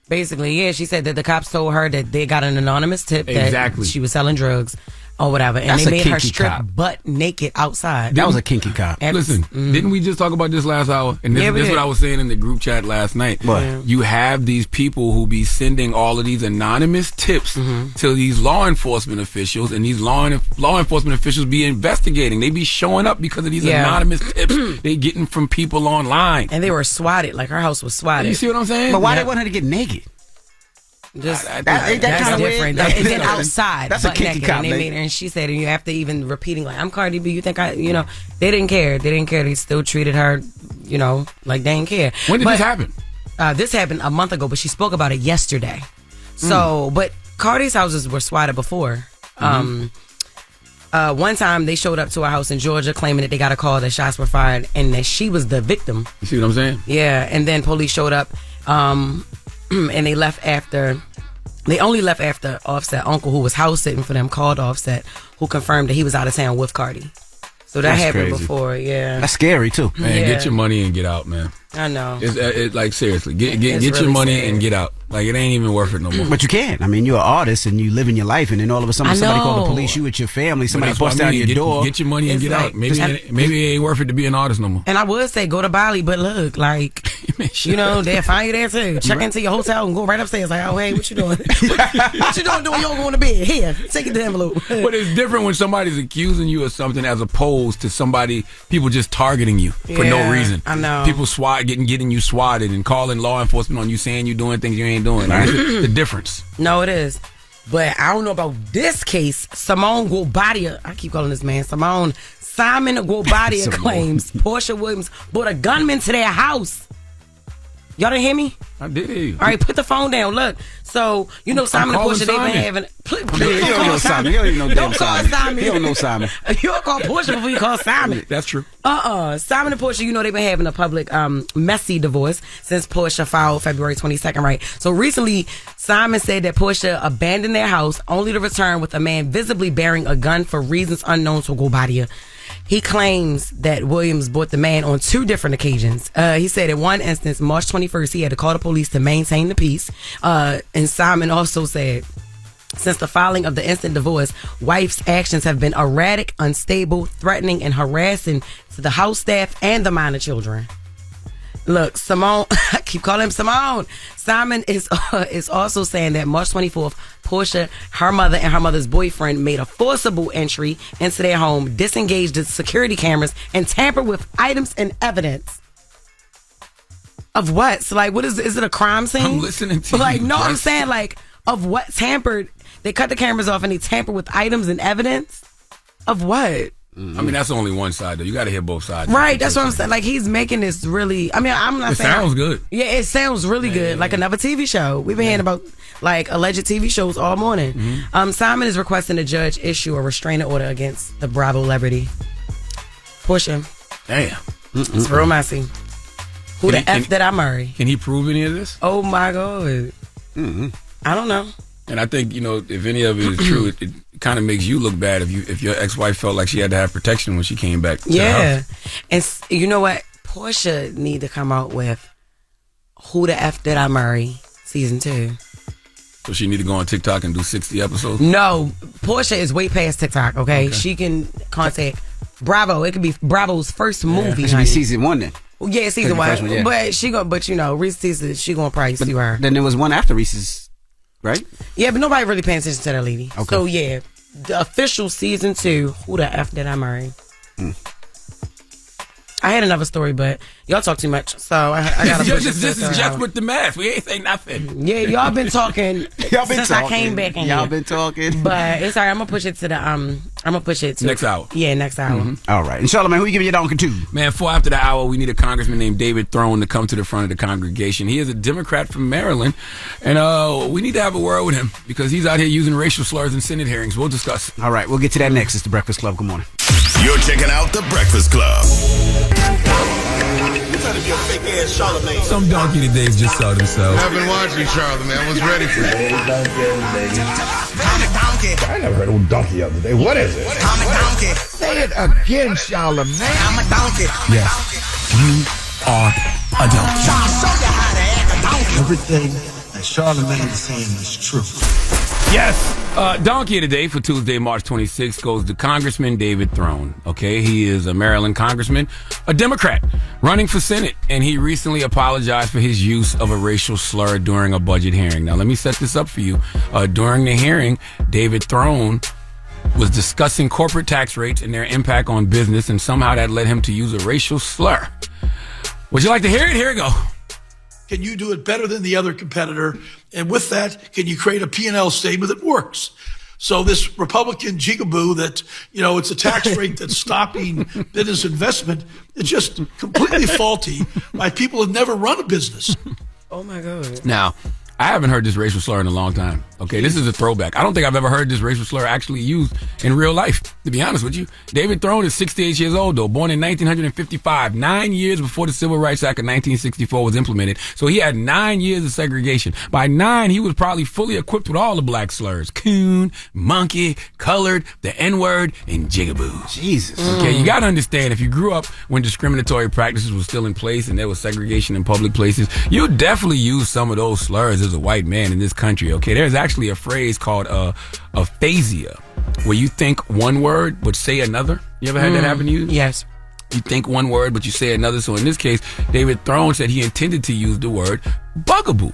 Basically, yeah, she said that the cops told her that they got an anonymous tip that she was selling drugs or whatever, and they made her strip butt naked outside. That was a kinky cop. Listen, didn't we just talk about this last hour? And this is what I was saying in the group chat last night. What? You have these people who be sending all of these anonymous tips to these law enforcement officials, and these law enforcement officials be investigating. They be showing up because of these anonymous tips they getting from people online. And they were swatted, like her house was swatted. You see what I'm saying? But why they want her to get naked? Just that's kind of different. And then outside, that's a kinky cop. And she said, and you have to even repeating like, "I'm Cardi B." You think I, you know? They didn't care. They didn't care. They still treated her, you know, like they didn't care. When did this happen? This happened a month ago, but she spoke about it yesterday. So, but Cardi's houses were swatted before. One time they showed up to her house in Georgia claiming that they got a call that shots were fired and that she was the victim. You see what I'm saying? Yeah, and then police showed up. And they left after. They only left after Offset uncle, who was house sitting for them, called Offset, who confirmed that he was out of town with Cardi. So that happened before, yeah. That's scary too, man. Get your money and get out, man. I know. It's like seriously, get your money and get out. Like it ain't even worth it no more. But you can't. I mean, you're an artist and you live in your life, and then all of a sudden somebody call the police, you with your family, somebody bust down your door. Get your money and get out. Maybe it ain't worth it to be an artist no more. And I would say go to Bali, but look, like you know, they'll find you there too. Check into your hotel and go right upstairs. Like, oh hey, what you doing? What you doing? You don't go to bed. Here, take the envelope. But it's different when somebody's accusing you of something as opposed to people just targeting you for no reason. I know. People getting you swatted and calling law enforcement on you saying you doing things you ain't doing. Like, the difference. No, it is. But I don't know about this case. Simone Guobadia, I keep calling this man Simon Guobadia claims Portia Williams brought a gunman to their house. Y'all didn't hear me? I did hear you. All right, put the phone down. Look. So, you know Simon and Portia, they've been having... You don't know Simon. You don't even know damn Simon. You don't know Simon. You'll call Portia before you call Simon. That's true. Simon and Portia, you know they've been having a public messy divorce since Portia filed February 22nd, right? So recently, Simon said that Portia abandoned their house only to return with a man visibly bearing a gun for reasons unknown to Guobadia. He claims that Williams brought the man on 2 different occasions. He said in one instance, March 21st, he had to call the police to maintain the peace. And Simon also said, since the filing of the instant divorce, wife's actions have been erratic, unstable, threatening, and harassing to the house staff and the minor children. Look, Simone, I keep calling him Simone. Simon is also saying that March 24th, Portia, her mother, and her mother's boyfriend made a forcible entry into their home, disengaged the security cameras, and tampered with items and evidence. Of what? So, like, what is it a crime scene? I'm listening to you. Like, no, I'm saying, like, of what tampered? They cut the cameras off and they tampered with items and evidence? Of what? I mean, that's only one side, though. You got to hear both sides. Right, that's what I'm saying. Like, he's making this really... I mean, I'm not saying... It sounds good. Yeah, it sounds really good. Like another TV show. We've been hearing about, like, alleged TV shows all morning. Mm-hmm. Simon is requesting the judge issue a restraining order against the Bravo celebrity. Portia. Damn. It's real messy. Who the F did I marry? Can he prove any of this? Oh, my God. I don't know. And I think, you know, if any of it is true, it kind of makes you look bad if your ex-wife felt like she had to have protection when she came back to the house. And you know what? Portia need to come out with Who the F Did I Marry season 2. So she need to go on TikTok and do 60 episodes? No, Portia is way past TikTok, okay? She can contact Bravo. It could be Bravo's first movie. It should be season 1 then. Well, yeah, season 1. Yeah. But you know, Reese's, she gonna probably sue her. Then there was one after Reese's, right? Yeah, but nobody really paying attention to that lady. Okay. So yeah, the official season 2, Who the F Did I Marry? I had another story, but y'all talk too much, so I gotta push it. This is Jess with the Mess. We ain't saying nothing. Yeah, y'all been talking since I came back in Y'all here. been talking. But it's alright. I'm gonna push it to the Next hour. Yeah, next hour. All right. And Charlamagne, who you giving your donkey to? Man, 4 after the hour, we need a congressman named David Throne to come to the front of the congregation. He is a Democrat from Maryland, and we need to have a word with him because he's out here using racial slurs in Senate hearings. We'll discuss. All right, we'll get to that next. It's the Breakfast Club. Good morning. You're checking out The Breakfast Club. Some donkey today just saw themselves. I've been watching Charlamagne. I was ready for it. I never heard of a donkey the other day. What is it? I'm a donkey. Say it again, Charlamagne. I'm a donkey. Yes, you are a donkey. So I'll show you how to act a donkey. Everything that Charlamagne is saying is true. Yes. Donkey of the day for Tuesday, March 26th goes to Congressman David Throne. Okay, he is a Maryland congressman, a Democrat, running for Senate, and he recently apologized for his use of a racial slur during a budget hearing. Now, let me set this up for you. During the hearing, David Throne was discussing corporate tax rates and their impact on business, and somehow that led him to use a racial slur. Would you like to hear it? Here we go. Can you do it better than the other competitor? And with that, can you create a P&L statement that works? So this Republican jigaboo that, it's a tax rate that's stopping business investment, it's just completely faulty by people who've never run a business. Oh my God. Now, I haven't heard this racial slur in a long time. Okay, this is a throwback. I don't think I've ever heard this racial slur actually used in real life, to be honest with you. David Throne is 68 years old, though, born in 1955, 9 years before the Civil Rights Act of 1964 was implemented. So he had 9 years of segregation. By 9, he was probably fully equipped with all the black slurs. Coon, monkey, colored, the N-word, and jigaboo. Jesus. Okay, you got to understand, if you grew up when discriminatory practices were still in place and there was segregation in public places, you definitely use some of those slurs as a white man in this country, okay? There's actually a phrase called aphasia, where you think one word but say another. You ever had that happen to you? Yes. You think one word but you say another. So in this case, David Throne said he intended to use the word bugaboo.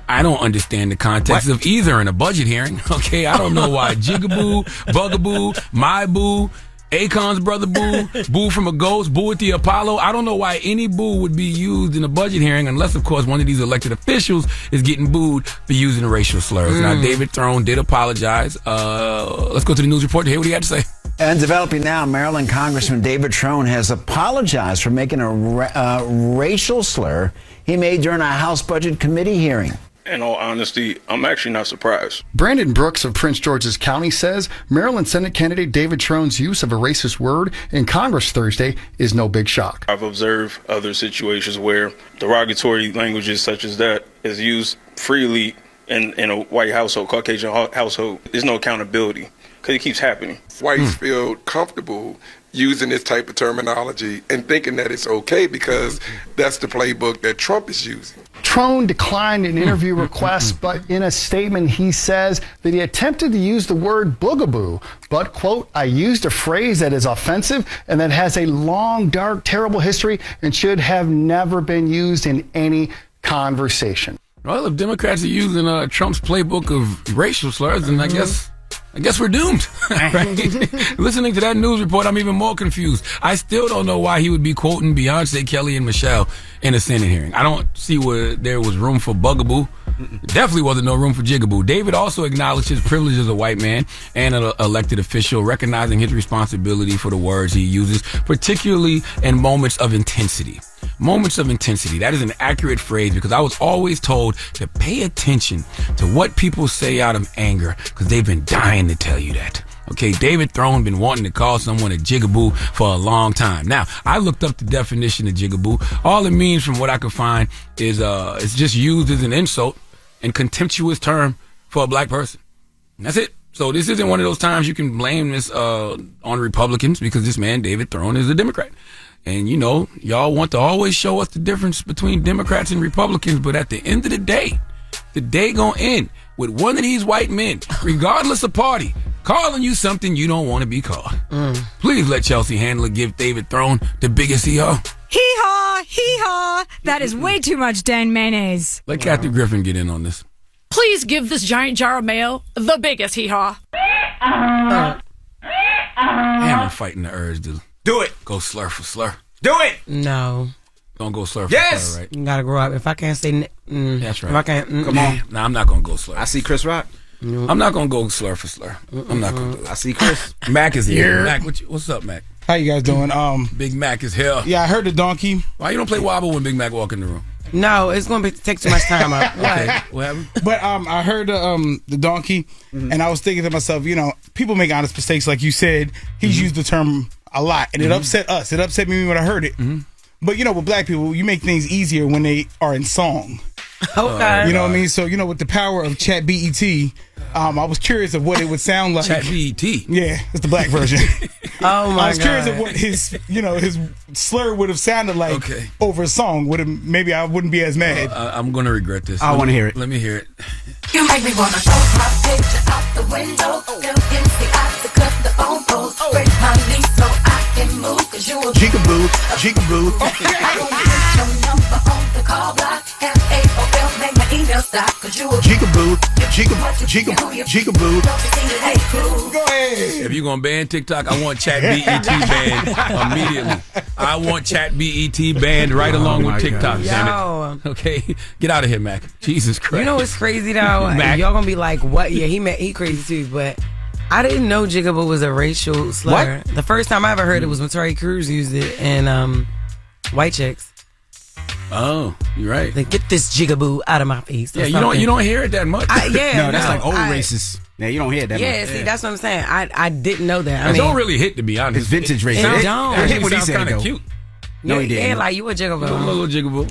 I don't understand the context of either in a budget hearing, okay? I don't know why jigaboo, bugaboo, my boo, Akon's brother boo, boo from a ghost, boo at the Apollo. I don't know why any boo would be used in a budget hearing unless, of course, one of these elected officials is getting booed for using racial slurs. Now, David Throne did apologize. Let's go to the news report to hear what he had to say. And developing now, Maryland Congressman David Throne has apologized for making a racial slur he made during a House Budget Committee hearing. In all honesty, I'm actually not surprised. Brandon Brooks of Prince George's County says Maryland Senate candidate David Throne's use of a racist word in Congress Thursday is no big shock. I've observed other situations where derogatory languages such as that is used freely in a white household, Caucasian household. There's no accountability because it keeps happening. Whites feel comfortable using this type of terminology and thinking that it's okay because that's the playbook that Trump is using. Throne declined an interview request, but in a statement he says that he attempted to use the word boogaboo, but, quote, I used a phrase that is offensive and that has a long, dark, terrible history and should have never been used in any conversation. Well, if Democrats are using Trump's playbook of racial slurs, then I guess we're doomed. Right? Listening to that news report, I'm even more confused. I still don't know why he would be quoting Beyonce, Kelly, and Michelle in a Senate hearing. I don't see where there was room for bugaboo. Definitely wasn't no room for jigaboo. David also acknowledged his privilege as a white man and an elected official, recognizing his responsibility for the words he uses, particularly in moments of intensity. Moments of intensity. That is an accurate phrase because I was always told to pay attention to what people say out of anger because they've been dying to tell you that. Okay, David Throne been wanting to call someone a jigaboo for a long time. Now, I looked up the definition of jigaboo. All it means from what I could find is it's just used as an insult and contemptuous term for a black person. And that's it. So this isn't one of those times you can blame this on Republicans because this man, David Throne, is a Democrat. And, you know, y'all want to always show us the difference between Democrats and Republicans, but at the end of the day gonna end with one of these white men, regardless of party, calling you something you don't want to be called. Please let Chelsea Handler give David Throne the biggest hee-haw. Hee-haw, hee-haw. That is way too much Dan mayonnaise. Let Kathy Griffin get in on this. Please give this giant jar of mayo the biggest hee-haw. Damn, I'm fighting the urge to do it. Go slur for slur. Do it. No. Don't go slur for Yes. slur, right? You gotta grow up. If I can't say, That's right. If I can't, Come on. Nah, I'm not gonna go slur. I see Chris Rock. I'm not gonna go slur for slur. I'm not gonna do it. I see Chris. Mack is here. Yeah. Mack, what's up, Mack? How you guys doing? Big Mac is here. Yeah, I heard the donkey. Why you don't play wobble when Big Mac walk in the room? No, it's gonna take too much time up. Okay, what happened? But I heard the donkey, and I was thinking to myself, you know, people make honest mistakes, like you said. He's used the term a lot, and it upset us. It upset me when I heard it. But you know, with black people, you make things easier when they are in song. Okay. You know what I mean? So you know, with the power of Chat BET, I was curious of what it would sound like. Chat BET. Yeah, it's the black version. Oh my god! I was curious of what his slur would have sounded like over a song. Maybe I wouldn't be as mad. I'm gonna regret this. I want to hear it. Let me hear it. You make me wanna throw my picture out the window. Girl, empty out to cut the phone post. Break my lease so I can move. Cause you a Jigaboo, jigaboo. I don't get your number on the call block. MAOL, make my email stop. Cause you a Jigaboo, jigaboo. Hey, cool. Go ahead. If you're gonna ban TikTok, I want Chat BET banned immediately. I want Chat BET banned right along with TikTok. Damn Yo. it. Okay, get out of here, Mac. Jesus Christ. You know what's crazy though? Mac. Y'all gonna be like, what? Yeah, he crazy too, but I didn't know Jigaboo was a racial slur. What? The first time I ever heard it was when Terry Crews used it in White Chicks. Oh, you're right. Like, get this Jigaboo out of my face. Yeah, you don't hear it that much. Yeah, No, that's like old racist. Yeah, you don't hear it that much. Yeah, see, that's what I'm saying. I didn't know that. It don't really hit, to be honest. It's vintage racist. It don't. It hit what he said, kind of though. cute. No, he didn't. Yeah, like you a Jigaboo. A little Jigaboo.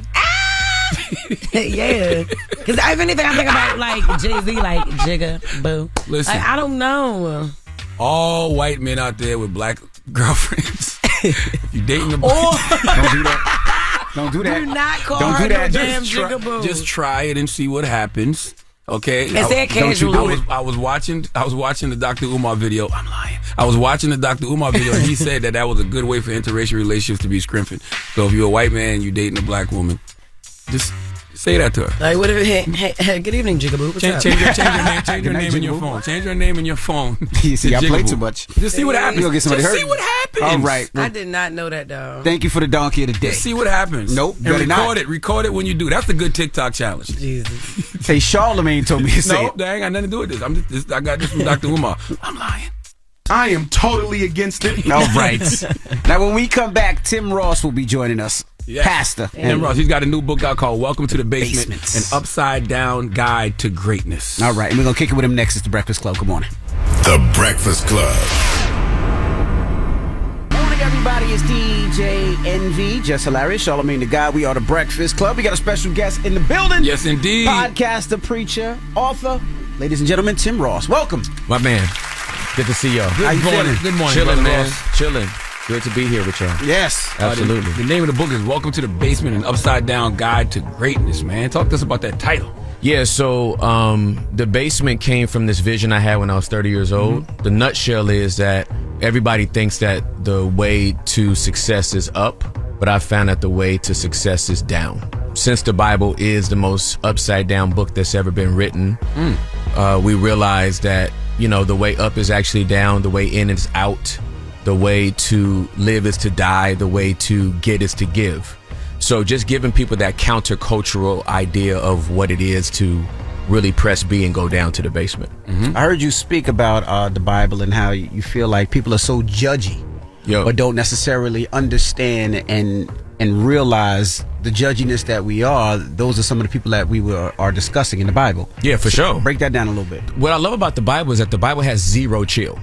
Yeah, because if anything, I think about like Jay-Z, like Jigaboo. Listen. Like, I don't know. All white men out there with black girlfriends. If you dating a black, Don't do that. Don't do that. Do not call Don't her do that. no damn Jigaboo. Just try it and see what happens. Okay. And say it casually. I was watching the Dr. Umar video. I'm lying. I was watching the Dr. Umar video, and he said that was a good way for interracial relationships to be strengthened. So if you're a white man, you dating a black woman, just say that to her. Like, what if hey, good evening, Jigaboo. What's up? Change your name in your phone. Change your name in your phone. You see, I play too much. Just see what happens. You'll get somebody Just hurt. see what happens. All right. I did not know that, though. Thank you for the donkey of the day. Just see what happens. Nope. And better record not. it. Record it when you do. That's the good TikTok challenge. Jesus. Hey, Charlamagne told me to say No, it. that ain't got nothing to do with this. I got this from Dr. Umar. I'm lying. I am totally against it. All right. Now, when we come back, Tim Ross will be joining us. Yes. Pastor. And Ross, he's got a new book out called Welcome to the Basement, an upside down guide to greatness. All right, and we're going to kick it with him next. It's The Breakfast Club. Good morning. The Breakfast Club. Morning, everybody. It's DJ Envy, Jess Hilarious, Charlamagne the Guy. We are The Breakfast Club. We got a special guest in the building. Yes, indeed. Podcaster, preacher, author. Ladies and gentlemen, Tim Ross. Welcome. My man. Good to see y'all. How you feeling? Good morning, Chilling, brother man. Ross. Chilling. Good to be here with y'all. Yes. Absolutely. The name of the book is Welcome to the Basement, an upside down guide to greatness, man. Talk to us about that title. Yeah, so The Basement came from this vision I had when I was 30 years old. The nutshell is that everybody thinks that the way to success is up, but I found that the way to success is down. Since the Bible is the most upside down book that's ever been written, we realize that, you know, the way up is actually down, the way in is out. The way to live is to die. The way to get is to give. So just giving people that countercultural idea of what it is to really press B and go down to the basement. I heard you speak about the Bible and how you feel like people are so judgy, but don't necessarily understand and realize the judginess that we are. Those are some of the people that we are discussing in the Bible. Yeah, for sure. Break that down a little bit. What I love about the Bible is that the Bible has zero chill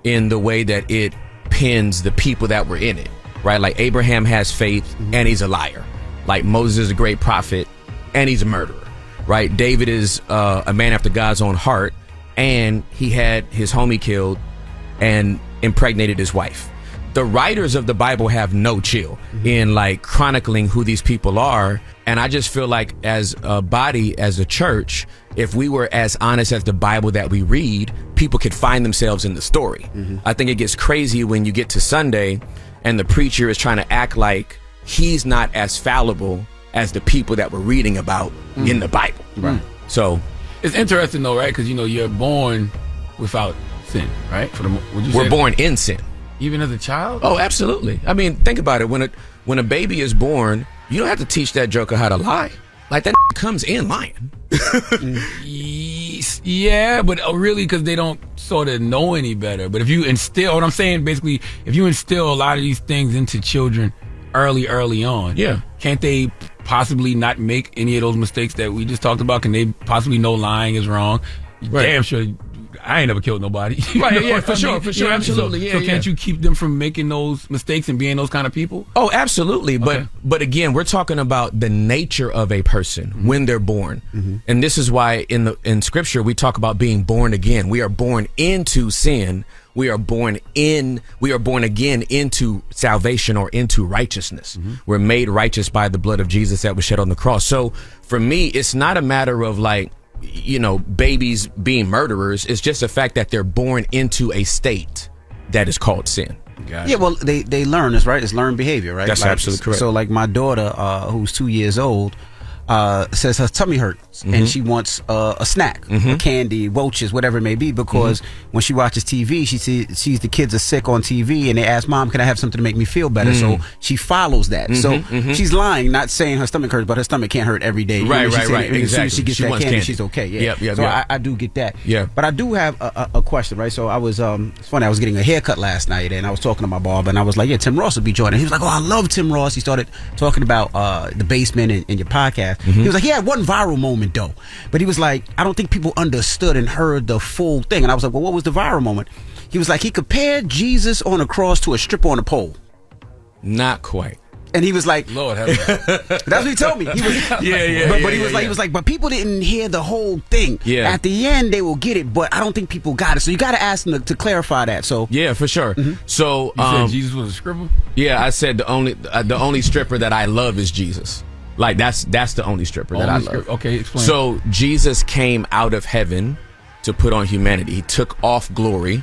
in the way that it pins the people that were in it, right? Like Abraham has faith and he's a liar. Like Moses is a great prophet and he's a murderer, right? David is a man after God's own heart and he had his homie killed and impregnated his wife. the writers of the Bible have no chill in like chronicling who these people are. And I just feel like as a body, as a church, if we were as honest as the Bible that we read, people could find themselves in the story. I think it gets crazy when you get to Sunday and the preacher is trying to act like he's not as fallible as the people that we're reading about in the Bible. Right. So it's interesting though, right? Because you're born without sin, right? We're born in sin. Even as a child? Oh, absolutely. I mean, think about it. When a baby is born, you don't have to teach that joker how to lie. Like that comes in lying. Yeah, but really because they don't sort of know any better. But if you instill, what I'm saying basically, if you instill a lot of these things into children early on, can't they possibly not make any of those mistakes that we just talked about? Can they possibly know lying is wrong? Right. Damn sure. I ain't never killed nobody. Right, yeah, for sure, absolutely. So can't you keep them from making those mistakes and being those kind of people? Oh, absolutely. But again, we're talking about the nature of a person when they're born. And this is why in scripture we talk about being born again. We are born into sin. We are born again into salvation or into righteousness. We're made righteous by the blood of Jesus that was shed on the cross. So for me, it's not a matter of like, babies being murderers. It's just the fact that they're born into a state that is called sin. Yeah, well, they learn this, right? It's learned behavior, right? That's absolutely correct. So like my daughter, who's 2 years old, says her tummy hurts and she wants a snack, a candy, roaches, whatever it may be, because when she watches TV, she sees the kids are sick on TV and they ask, Mom, can I have something to make me feel better? So she follows that. So she's lying, not saying her stomach hurts, but her stomach can't hurt every day. Right. Exactly. As soon as she gets that candy, she's okay. Yeah. Yep. I do get that. Yeah. But I do have a question, right? So I was, it's funny, I was getting a haircut last night and I was talking to my barber and I was like, yeah, Tim Ross will be joining. He was like, oh, I love Tim Ross. He started talking about the basement and your podcast. He was like, he had one viral moment though, but he was like, I don't think people understood and heard the full thing. And I was like, well, what was the viral moment? He was like, he compared Jesus on a cross to a stripper on a pole. Not quite. And he was like, Lord have mercy. That's what he told me. He was, but he was like, but people didn't hear the whole thing. Yeah. At the end, they will get it, but I don't think people got it. So you got to ask them to clarify that. So yeah, for sure. So you said Jesus was a stripper? Yeah, I said the only stripper that I love is Jesus. Like that's the only stripper that I love. Okay, explain. So Jesus came out of heaven to put on humanity. He took off glory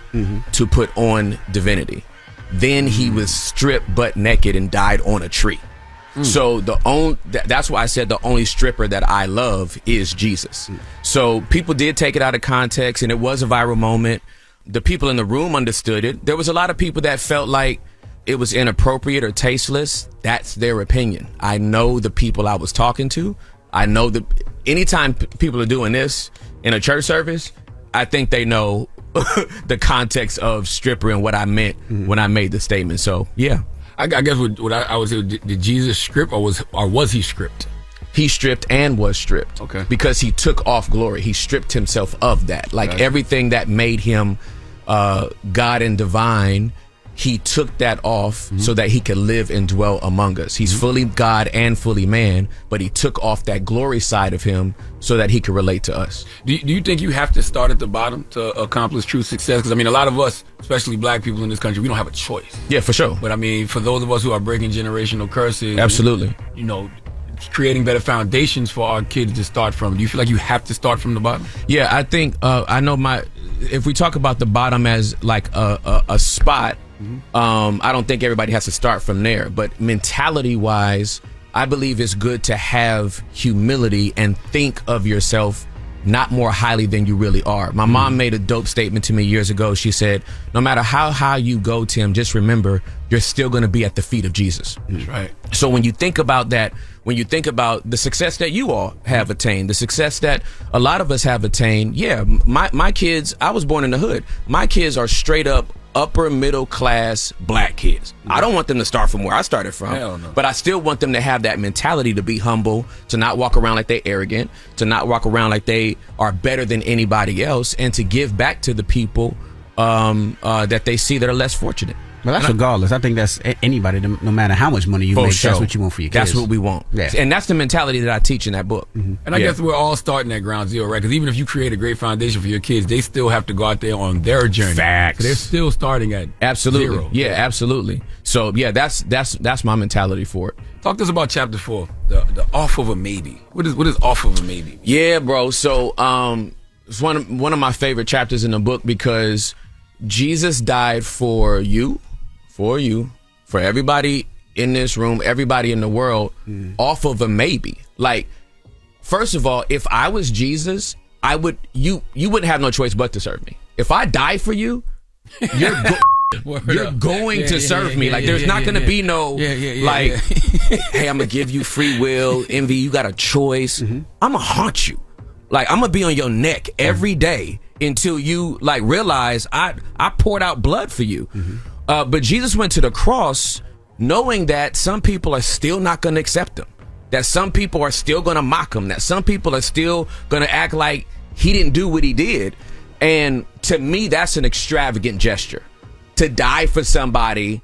to put on divinity. Then he was stripped butt naked and died on a tree. So that's why I said the only stripper that I love is Jesus. So people did take it out of context and it was a viral moment. The people in the room understood it. There was a lot of people that felt like it was inappropriate or tasteless. That's their opinion. I know the people I was talking to. I know anytime people are doing this in a church service, I think they know the context of stripper and what I meant when I made the statement. So yeah, I guess what I would say, did Jesus strip or was he stripped? He stripped and was stripped. Okay. Because he took off glory. He stripped himself of that. Like everything that made him God and divine, he took that off so that he could live and dwell among us. He's fully God and fully man, but he took off that glory side of him so that he could relate to us. Do you think you have to start at the bottom to accomplish true success? Because I mean, a lot of us, especially black people in this country, we don't have a choice. Yeah, for sure. But I mean, for those of us who are breaking generational curses, absolutely, creating better foundations for our kids to start from. Do you feel like you have to start from the bottom? Yeah, I think I know if we talk about the bottom as like a spot, I don't think everybody has to start from there. But mentality wise, I believe it's good to have humility and think of yourself not more highly than you really are. My mom made a dope statement to me years ago. She said, no matter how high you go, Tim, just remember you're still going to be at the feet of Jesus. That's right. So when you think about that, when you think about the success that you all have attained, the success that a lot of us have attained, yeah, my kids, I was born in the hood. My kids are straight up upper middle class black kids. I don't want them to start from where I started from. Hell no. But I still want them to have that mentality to be humble, to not walk around like they're arrogant, to not walk around like they are better than anybody else, and to give back to the people that they see that are less fortunate. But that's regardless. I think that's anybody, no matter how much money you For make, sure. that's what you want for your kids. That's what we want. Yeah. And that's the mentality that I teach in that book. And I guess we're all starting at ground zero, right? Because even if you create a great foundation for your kids, they still have to go out there on their journey. Facts. So they're still starting at Absolutely. zero. Yeah, absolutely. So yeah, that's my mentality for it. Talk to us about chapter 4, the off of a maybe. What is off of a maybe? Yeah, bro. So it's one of my favorite chapters in the book because Jesus died for you, for everybody in this room, everybody in the world, off of a maybe. Like, first of all, if I was Jesus, you wouldn't have no choice but to serve me. If I die for you, you're going to serve me. Like, there's not going to be no hey, I'm gonna give you free will, envy. You got a choice. I'm gonna haunt you. Like, I'm gonna be on your neck every day until you like realize I poured out blood for you. But Jesus went to the cross knowing that some people are still not gonna accept him, that some people are still gonna mock him, that some people are still gonna act like he didn't do what he did. And to me, that's an extravagant gesture, to die for somebody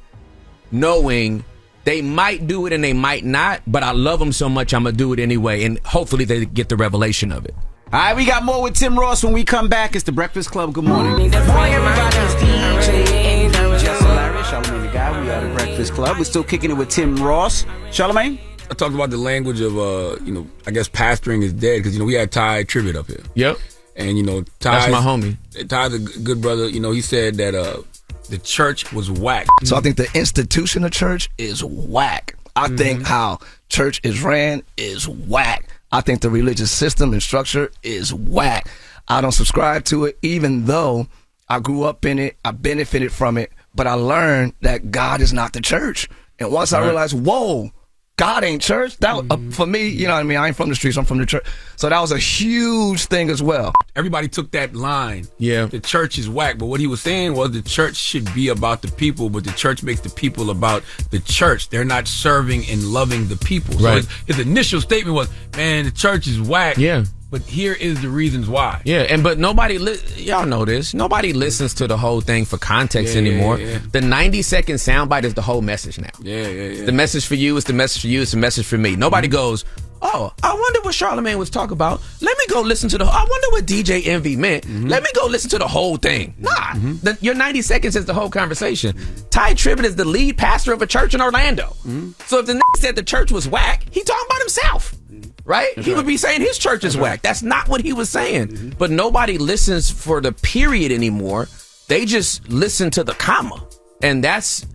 knowing they might do it and they might not, but I love them so much I'm gonna do it anyway, and hopefully they get the revelation of it. All right, we got more with Tim Ross when we come back. It's the Breakfast Club. Good morning. Good morning, everybody. It's DJ Jess Hilarious, Charlamagne the Guy. We are the Breakfast Club. We're still kicking it with Tim Ross. Charlamagne? I talked about the language of, I guess pastoring is dead because, we had Ty Tribbett up here. Yep. And, that's my homie. Ty's a good brother. He said that the church was whack. So I think the institution of church is whack. I think how church is ran is whack. I think the religious system and structure is whack. I don't subscribe to it, even though I grew up in it, I benefited from it, but I learned that God is not the church. And once I realized, whoa, God ain't church, that for me, you know what I mean? I ain't from the streets, I'm from the church. So that was a huge thing as well. Everybody took that line. Yeah. The church is whack. But what he was saying was the church should be about the people, but the church makes the people about the church. They're not serving and loving the people. Right. So his initial statement was, man, the church is whack. Yeah. But here is the reasons why. Yeah, but nobody, y'all know this, nobody listens to the whole thing for context anymore. Yeah. The 90-second soundbite is the whole message now. Yeah. It's the message for you, it's the message for you, it's the message for me. Nobody goes, oh, I wonder what Charlamagne was talking about. Let me go listen to I wonder what DJ Envy meant. Let me go listen to the whole thing. Nah, your 90 seconds is the whole conversation. Ty Tribbett is the lead pastor of a church in Orlando. So if the nigga said the church was whack, he talking about himself. Right? He would be saying his church is whack. That's not what he was saying. But nobody listens for the period anymore. They just listen to the comma. And that's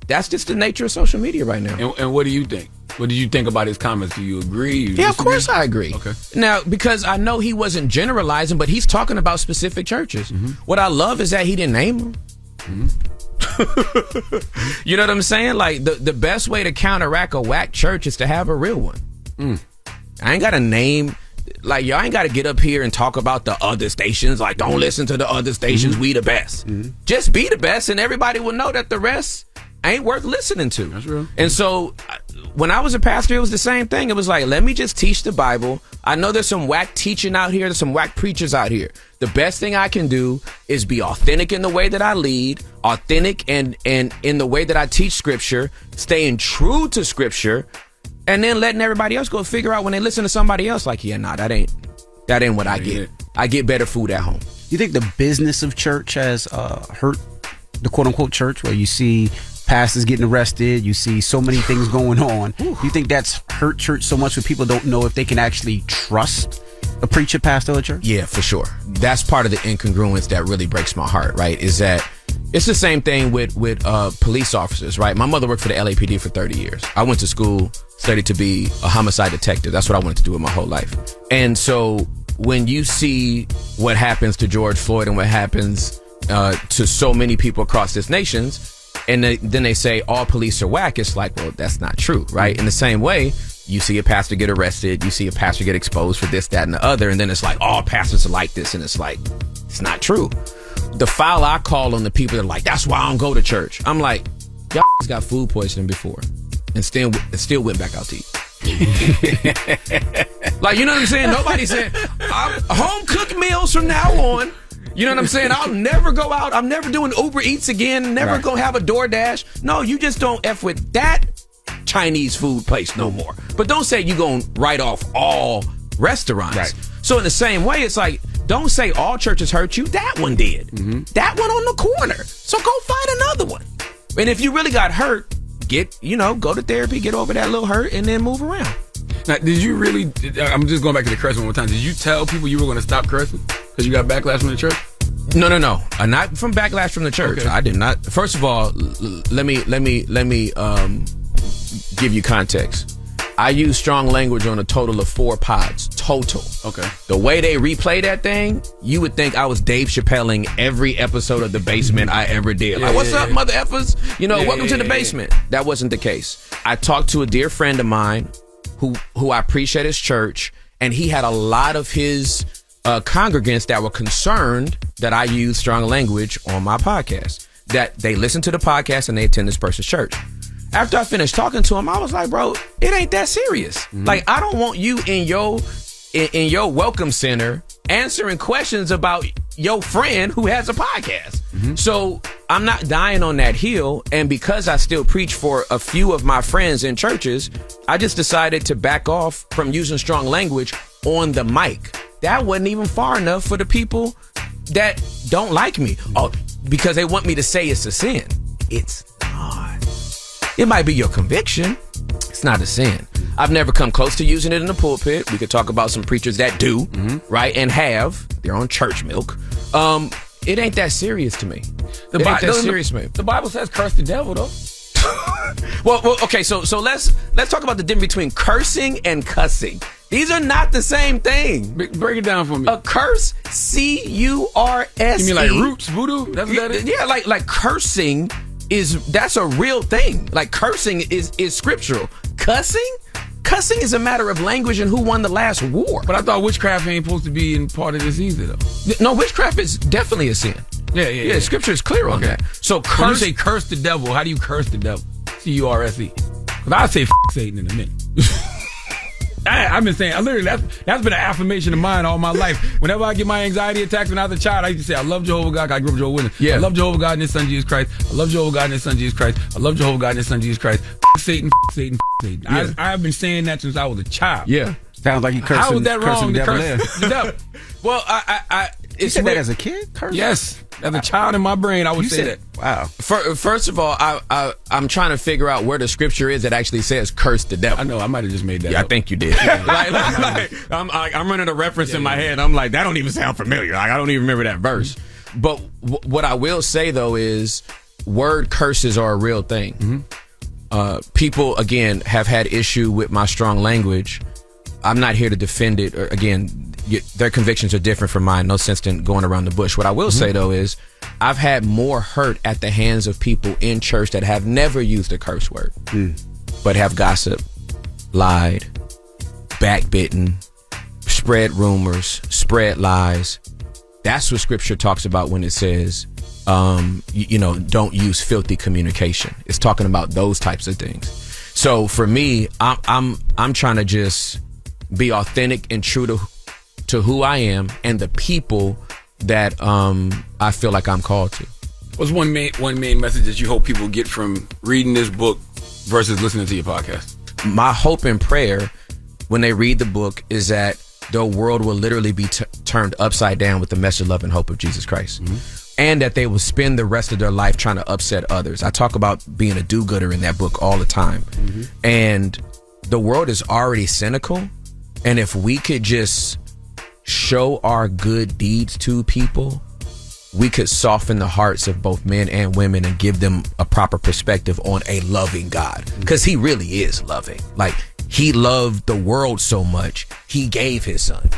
just the nature of social media right now. And what do you think? What did you think about his comments? Do you agree? Yeah, of course I agree. Okay. Now, because I know he wasn't generalizing, but he's talking about specific churches. What I love is that he didn't name them. You know what I'm saying? Like, the best way to counteract a whack church is to have a real one. I ain't got to name, like, y'all ain't got to get up here and talk about the other stations. Like, don't listen to the other stations. We the best. Just be the best, and everybody will know that the rest ain't worth listening to. That's real. And so, when I was a pastor, it was the same thing. It was like, let me just teach the Bible. I know there's some whack teaching out here. There's some whack preachers out here. The best thing I can do is be authentic in the way that I lead, authentic and in the way that I teach Scripture, staying true to Scripture, and then letting everybody else go figure out when they listen to somebody else, like, yeah, nah, that ain't what I get. I get better food at home. You think the business of church has hurt the quote-unquote church, where you see pastors getting arrested, you see so many things going on? You think that's hurt church so much that people don't know if they can actually trust a preacher, pastor, or church? Yeah, for sure. That's part of the incongruence that really breaks my heart, right? Is that it's the same thing with police officers, right? My mother worked for the LAPD for 30 years. I went to school, studied to be a homicide detective. That's what I wanted to do with my whole life. And so when you see what happens to George Floyd and what happens to so many people across this nation, and then they say all police are whack, it's like, well, that's not true, right? In the same way, you see a pastor get arrested, you see a pastor get exposed for this, that, and the other, and then it's like, all pastors are like this, and it's like, it's not true. The foul I call on the people that are like, that's why I don't go to church. I'm like, y'all got food poisoning before and still went back out to eat. Like, you know what I'm saying? Nobody said, home cooked meals from now on. You know what I'm saying? I'll never go out. I'm never doing Uber Eats again. Never Right. gonna have a DoorDash. No, you just don't F with that Chinese food place no more. But don't say you gonna write off all restaurants. Right. So in the same way, it's like, don't say all churches hurt you. That one did. That one on the corner. So go find another one. And if you really got hurt, go to therapy, get over that little hurt, and then move around. Now, did you really, I'm just going back to the cursing one more time. Did you tell people you were going to stop cursing because you got backlash from the church? No. Not from backlash from the church. Okay. I did not. First of all, let me give you context. I used strong language on a total of 4 pods. Total. Okay. The way they replay that thing, you would think I was Dave Chappelling every episode of The Basement I ever did. Like, what's up, mother effers? Welcome to The Basement. That wasn't the case. I talked to a dear friend of mine who I appreciate his church, and he had a lot of his congregants that were concerned that I used strong language on my podcast, that they listen to the podcast and they attend this person's church. After I finished talking to him, I was like, bro, it ain't that serious. Like, I don't want you in your welcome center answering questions about your friend who has a podcast. So I'm not dying on that hill. And because I still preach for a few of my friends in churches, I just decided to back off from using strong language on the mic. That wasn't even far enough for the people that don't like me. Oh, because they want me to say it's a sin. It's not. It might be your conviction. It's not a sin. I've never come close to using it in the pulpit. We could talk about some preachers that do, right, and have. They're on church milk. It ain't that serious to me. The Bible says curse the devil, though. well, okay. So let's talk about the difference between cursing and cussing. These are not the same thing. Break it down for me. A curse, CURSE. You mean like roots, voodoo? That's what that is? Yeah, like cursing that's a real thing. Like cursing is scriptural. Cussing is a matter of language and who won the last war. But I thought witchcraft ain't supposed to be in part of this either, though. No, witchcraft is definitely a sin. Yeah. Scripture is clear on that. So when you say curse the devil, how do you curse the devil? CURSE. Because I say Satan in a minute. I've been saying, that's been an affirmation of mine all my life. Whenever I get my anxiety attacks when I was a child, I used to say, I love Jehovah God. I grew up Jehovah's Witness. Yeah. I love Jehovah God and His Son Jesus Christ. I love Jehovah God and His Son Jesus Christ. I love Jehovah God and His Son Jesus Christ. Satan, Satan, Satan. Yeah. I've been saying that since I was a child. Yeah. Sounds like you cursing. How was that wrong to devil curse the devil? Well, you said that as a kid? Cursing? Yes. As a child in my brain, I would say that. Wow. First of all, I'm trying to figure out where the scripture is that actually says curse the devil. I know, I might have just made that up. I think you did. I'm running a reference in my head. I'm like, that don't even sound familiar. Like, I don't even remember that verse. But what I will say, though, is word curses are a real thing. People, again, have had issue with my strong language. I'm not here to defend it. Or, again, their convictions are different from mine. No sense in going around the bush. What I will say, though, is I've had more hurt at the hands of people in church that have never used a curse word, but have gossiped, lied, backbitten, spread rumors, spread lies. That's what scripture talks about when it says, don't use filthy communication. It's talking about those types of things. So for me, I'm trying to just be authentic and true to who I am and the people that I feel like I'm called to. What's one main message that you hope people get from reading this book versus listening to your podcast? My hope and prayer when they read the book is that the world will literally be turned upside down with the message, love, and hope of Jesus Christ. And that they will spend the rest of their life trying to upset others. I talk about being a do-gooder in that book all the time. And the world is already cynical. And if we could just show our good deeds to people, we could soften the hearts of both men and women and give them a proper perspective on a loving God. Because he really is loving. Like, he loved the world so much, he gave his son.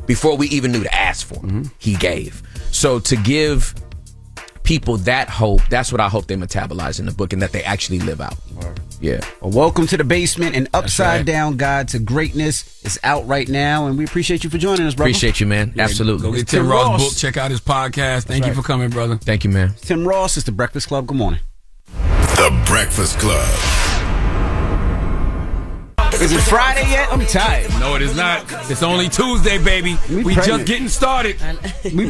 Before we even knew to ask for him, he gave. So to give people that hope, that's what I hope they metabolize in the book and that they actually live out. Yeah. Well, welcome to The Basement, an upside down guide to greatness. It's out right now, and we appreciate you for joining us, brother. Appreciate you, man. Absolutely. Go get Tim Ross' book. Check out his podcast. Thank you for coming, brother. Thank you, man. Tim Ross is The Breakfast Club. Good morning. The Breakfast Club. Is it Friday yet? I'm tired. No, it is not. It's only Tuesday, baby. We just getting started. We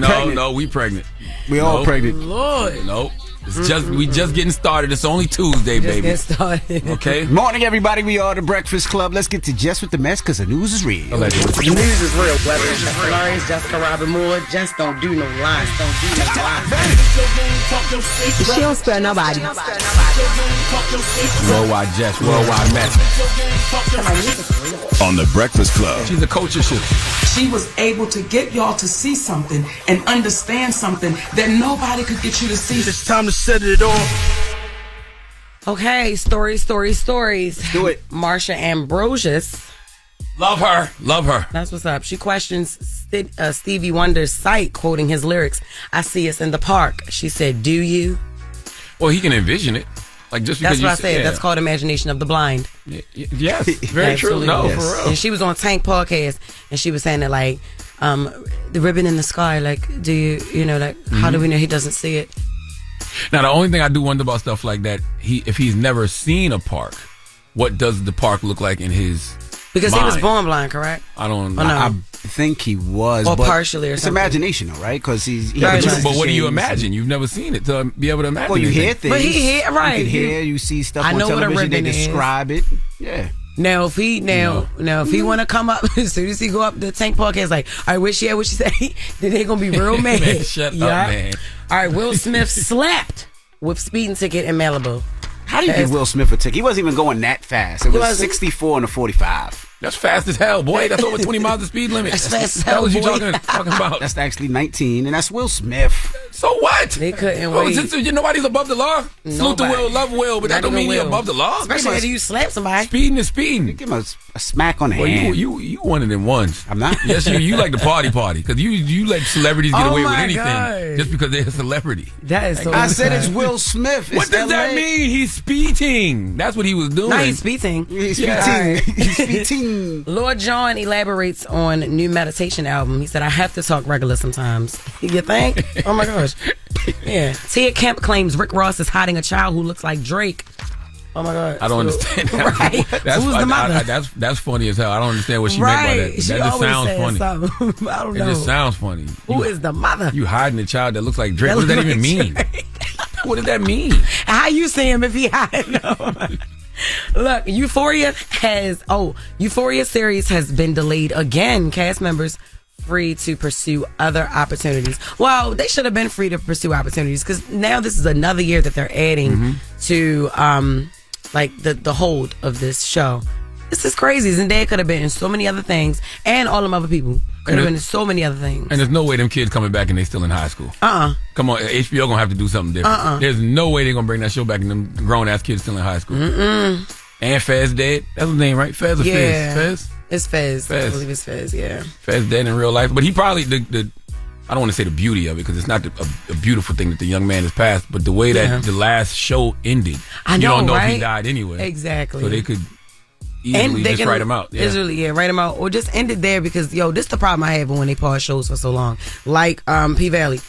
pregnant. We all pregnant. Lord. Nope. It's we just getting started. It's only Tuesday, baby. Just getting started. Okay. Morning, everybody. We are the Breakfast Club. Let's get to Jess with the Mess because the news is real. The news is real. Whether it's Jess Hilarious, Jessica Robin Moore, just don't do no lies. She don't spare nobody. Worldwide Jess, worldwide Mess. On the Breakfast Club. She's a culture shift. She was able to get y'all to see something and understand something that nobody could get you to see. It's time to set it off. Okay, stories. Do it. Marsha Ambrosius. Love her. That's what's up. She questions Stevie Wonder's sight, quoting his lyrics. I see us in the park. She said, do you? Well, he can envision it. Like just because That's what I said. That's called imagination of the blind. Yes, very true. No, for real. And she was on Tank podcast, and she was saying that like, the ribbon in the sky. Like, do you know, like, how do we know he doesn't see it? Now, the only thing I do wonder about stuff like that, if he's never seen a park, what does the park look like in his Because mind? he was born blind, correct? I don't know. I think he was. Or but partially or it's something. imagination, though, right? Because he's... But what do you imagine? You've never seen it to be able to imagine. Well, you anything. hear things. But he hear, right. You can hear, you see stuff on television, they describe it. Yeah. Now if he if he want to come up as soon as he go up the Tank podcast, like, all right, what she say? Then they gonna be real mad. Man, shut up, man. All right, Will Smith slapped with speeding ticket in Malibu. How do you give Will Smith a ticket? He wasn't even going that fast. It was 64 and a 45. That's fast as hell, boy. That's over 20 miles the speed limit. That's fast as hell, What you boy. talking about? That's actually 19, and that's Will Smith. So what? They couldn't wait. Nobody's above the law. Salute the will, love will, but that don't mean you're above the law. Especially after you slap somebody. Speeding is speeding. You give him a smack on the Well, hand. you one of them ones. I'm not. Yes, you like the party because you let celebrities get away with my anything God. just because they're a celebrity. That is so I said it's Will Smith. What does that mean? He's speeding. That's what he was doing. No, he's speeding. He's Yeah. speeding. He's speeding. Lord John elaborates on new meditation album. He said, I have to talk regular sometimes. You think? Oh my gosh. Yeah. Tia Kemp claims Rick Ross is hiding a child who looks like Drake. Oh my God. I don't understand that. Right. Who's the mother? That's funny as hell. I don't understand what she meant by that. But She that just always sounds says funny. something. I don't know. It just sounds funny. Who is the mother? You hiding a child that looks like Drake. That What does that looks even like mean? What does that mean? How you see him if he hiding? Look, Euphoria series has been delayed again. Cast members free to pursue other opportunities. Well, they should have been free to pursue opportunities because now this is another year that they're adding to like the hold of this show. This is crazy. Zendaya could have been in so many other things, and all them other people could have been in so many other things. And there's no way them kids coming back and they still in high school. Come on, HBO gonna have to do something different. There's no way they're gonna bring that show back and them grown ass kids still in high school. And Fez dead. That's his name, right? Fez or Fez? It's Fez. Fez. I believe it's Fez, yeah. Fez dead in real life. But he probably, I don't want to say the beauty of it because it's not a beautiful thing that the young man has passed, but the way that the last show ended, I know, you don't know right? if he died anyway. Exactly. So they could easily just write him out. Yeah. Easily, write him out. Or just end it there because, this is the problem I have when they pause shows for so long. Like P Valley.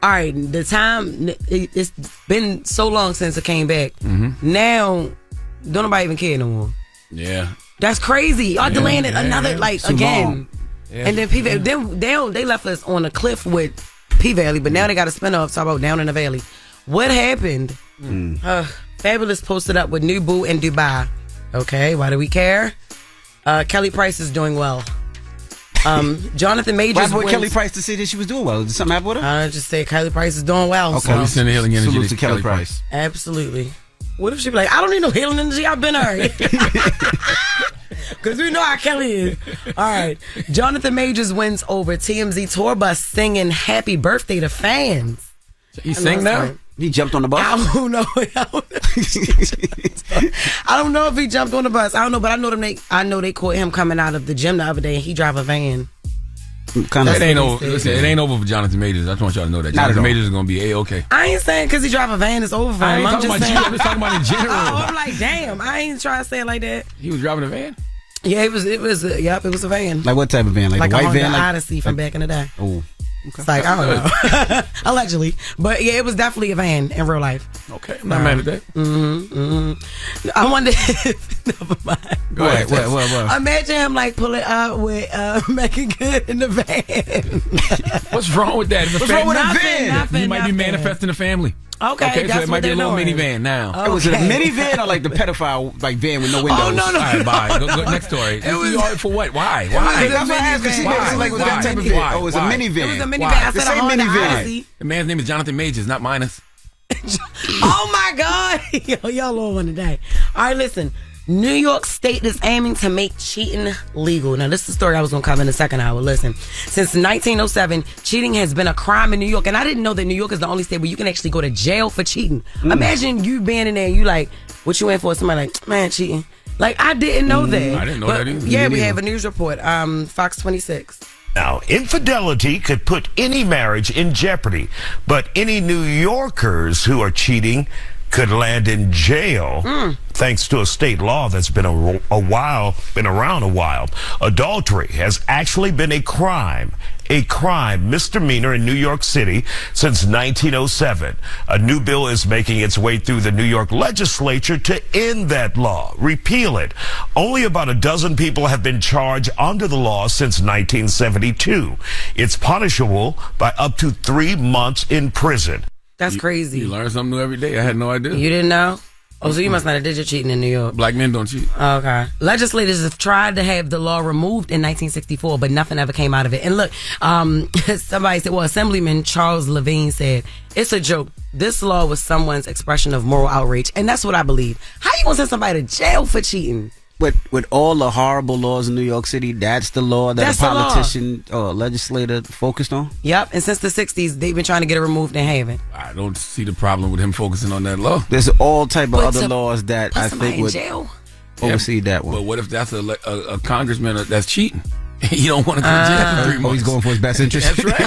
All right, the time, it's been so long since it came back. Now, don't nobody even care no more. Yeah. That's crazy. Y'all delaying it another, again. Yeah. And then P Valley, they left us on a cliff with P Valley, but now they got a spinoff talk about Down in the Valley. What happened? Fabulous posted up with new boo in Dubai. Okay, why do we care? Kelly Price is doing well. Jonathan Majors. Why would Kelly Price to say that she was doing well? Did something happen with her? I just say Kelly Price is doing well. Okay, we send the healing energy salute to Kelly Price. Absolutely. What if she be like, I don't need no healing energy, I've been alright. Because we know how Kelly is. All right. Jonathan Majors wins over TMZ tour bus singing happy birthday to fans. He sang now? Right. He jumped on the bus? I don't know. I don't know if he jumped on the bus. I don't know, but I know they caught him coming out of the gym the other day and he drive a van. It ain't over. Listen, it ain't over for Jonathan Majors. I just want y'all to know that Jonathan Majors is gonna be A-okay. I ain't saying because he drive a van it's over for him. I'm just saying. I'm just talking about in general. I'm like, damn. I ain't trying to say it like that. He was driving a van. Yeah, it was a van. Like what type of van? Like a white a van? Honda Like Odyssey from back in the day. Oh. It's like, I don't know. Allegedly. But yeah, it was definitely a van in real life. Okay, I'm not mad at that. I wonder if, never mind. Go ahead. What? Imagine him like pulling out with Megan Good in the van. What's wrong with that? What's wrong with a van? You might be manifesting a family. Okay, so it might be a little minivan now. Was it a minivan or like the pedophile like van with no windows? Oh, no. All right, bye. Go next story. For what? Why? That's what I asked. She makes it like with that type of van. Oh, it was a minivan. It was a minivan. I said the same minivan. The man's name is Jonathan Majors, not Minus. Oh my God. Yo, y'all on one today. All right, listen. New York State is aiming to make cheating legal. Now, this is the story I was going to cover in the second hour. Listen, since 1907, cheating has been a crime in New York. And I didn't know that New York is the only state where you can actually go to jail for cheating. Imagine you being in there and you like, what you in for? Somebody like, man, cheating. Like, I didn't know that. I didn't know that either. Yeah, we have a news report. Fox 26. Now, infidelity could put any marriage in jeopardy, but any New Yorkers who are cheating could land in jail thanks to a state law that's been around a while. Adultery has actually been a crime misdemeanor in New York City since 1907. A new bill is making its way through the New York legislature to end that law, repeal it. Only about a dozen people have been charged under the law since 1972. It's punishable by up to 3 months in prison. That's crazy. You learn something new every day. I had no idea. You didn't know? Oh, so you must not have did your cheating in New York. Black men don't cheat. Okay. Legislators have tried to have the law removed in 1964, but nothing ever came out of it. And look, somebody said, Assemblyman Charles Levine said, it's a joke. This law was someone's expression of moral outrage. And that's what I believe. How you going to send somebody to jail for cheating? With all the horrible laws in New York City, that's the law that a politician or legislator focused on? Yep, and since the 60s, they've been trying to get it removed and haven't. I don't see the problem with him focusing on that law. There's all type of other laws that I think would oversee that one. But what if that's a congressman that's cheating? You don't want to go to jail for 3 months. Oh, he's going for his best interest? That's right.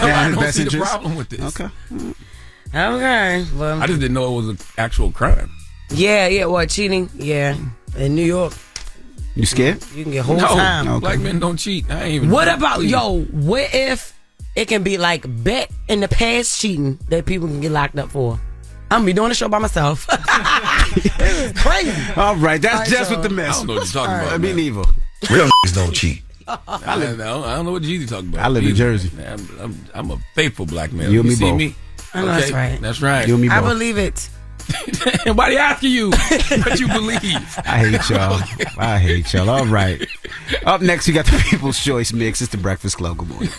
I don't see the interest? problem with this. Okay. Well, I just didn't know it was an actual crime. Yeah, what, cheating? Yeah. In New York. You scared? You can get whole time. Okay. Black men don't cheat. I ain't even. What about, what if it can be like bet in the past cheating that people can get locked up for? I'm going to be doing a show by myself. This is crazy. All right, that's Jess with the Mess. I don't know what you're talking about. I mean, evil. Real niggas don't cheat. I don't know what Jeezy talking about. I live in Jersey. I'm a faithful black man. You and me see both. me? I know that's right. That's right. You and me both. I believe it. Nobody asking you what you believe. I hate y'all. I hate y'all. All right. Up next, we got the People's Choice Mix. It's the Breakfast Club. Good morning.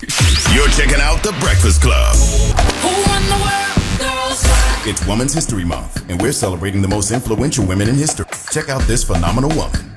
You're checking out the Breakfast Club. Who run the world? Girls. It's Women's History Month, and we're celebrating the most influential women in history. Check out this phenomenal woman.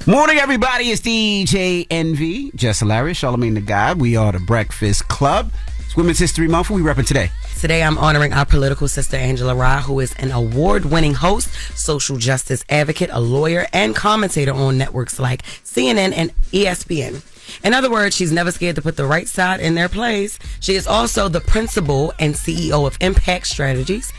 Morning, everybody. It's DJ Envy, Jess Hilarious, Charlamagne the God. We are the Breakfast Club. It's Women's History Month. Who we repping today? Today, I'm honoring our political sister, Angela Rye, who is an award-winning host, social justice advocate, a lawyer, and commentator on networks like CNN and ESPN. In other words, she's never scared to put the right side in their place. She is also the principal and CEO of Impact Strategies,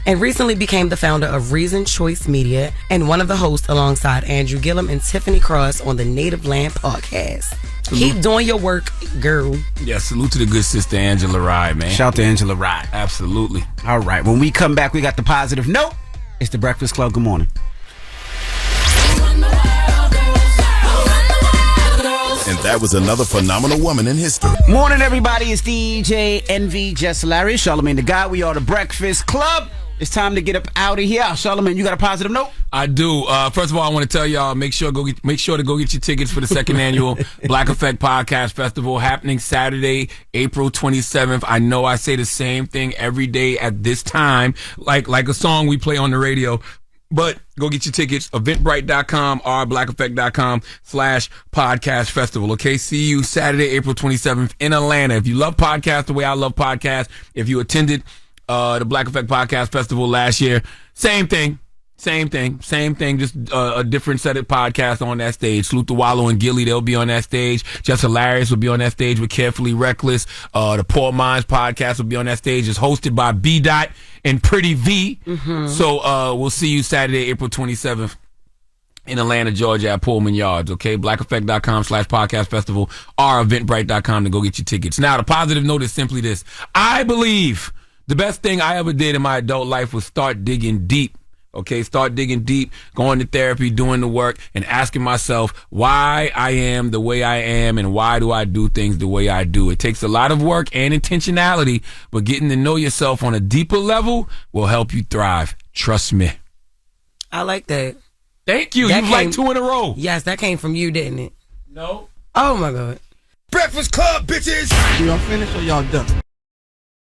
and recently became the founder of Reason Choice Media and one of the hosts alongside Andrew Gillum and Tiffany Cross on the Native Land podcast. Keep doing your work, girl. Yeah, salute to the good sister Angela Rye, man. Shout out to Angela Rye. Absolutely. All right, when we come back, we got the positive note. It's the Breakfast Club. Good morning. And that was another phenomenal woman in history. Morning, everybody. It's DJ Envy, Jess Hilarious, Charlamagne the God. We are the Breakfast Club. It's time to get up out of here. Charlamagne, you got a positive note? I do. First of all, I want to tell y'all, make sure to go get your tickets for the second annual Black Effect Podcast Festival happening Saturday, April 27th. I know I say the same thing every day at this time, like a song we play on the radio. But go get your tickets, eventbrite.com or blackeffect.com/podcast festival. Okay, see you Saturday, April 27th in Atlanta. If you love podcasts the way I love podcasts, if you attended the Black Effect Podcast Festival last year, same thing, just a different set of podcasts on that stage. Ciofalo and Gilly, they'll be on that stage. Jess Hilarious will be on that stage with Carefully Reckless. The Poor Minds podcast will be on that stage. It's hosted by B. Dot and Pretty V. Mm-hmm. So we'll see you Saturday, April 27th in Atlanta, Georgia at Pullman Yards, okay? blackeffect.com/podcast festival or eventbrite.com to go get your tickets. Now, the positive note is simply this. I believe the best thing I ever did in my adult life was start digging deep. Okay, start digging deep, going to therapy, doing the work, and asking myself why I am the way I am and why do I do things the way I do. It takes a lot of work and intentionality, but getting to know yourself on a deeper level will help you thrive. Trust me. I like that. Thank you. You've like 2 in a row. Yes, that came from you, didn't it? No. Oh, my God. Breakfast Club, bitches! Y'all finished or y'all done?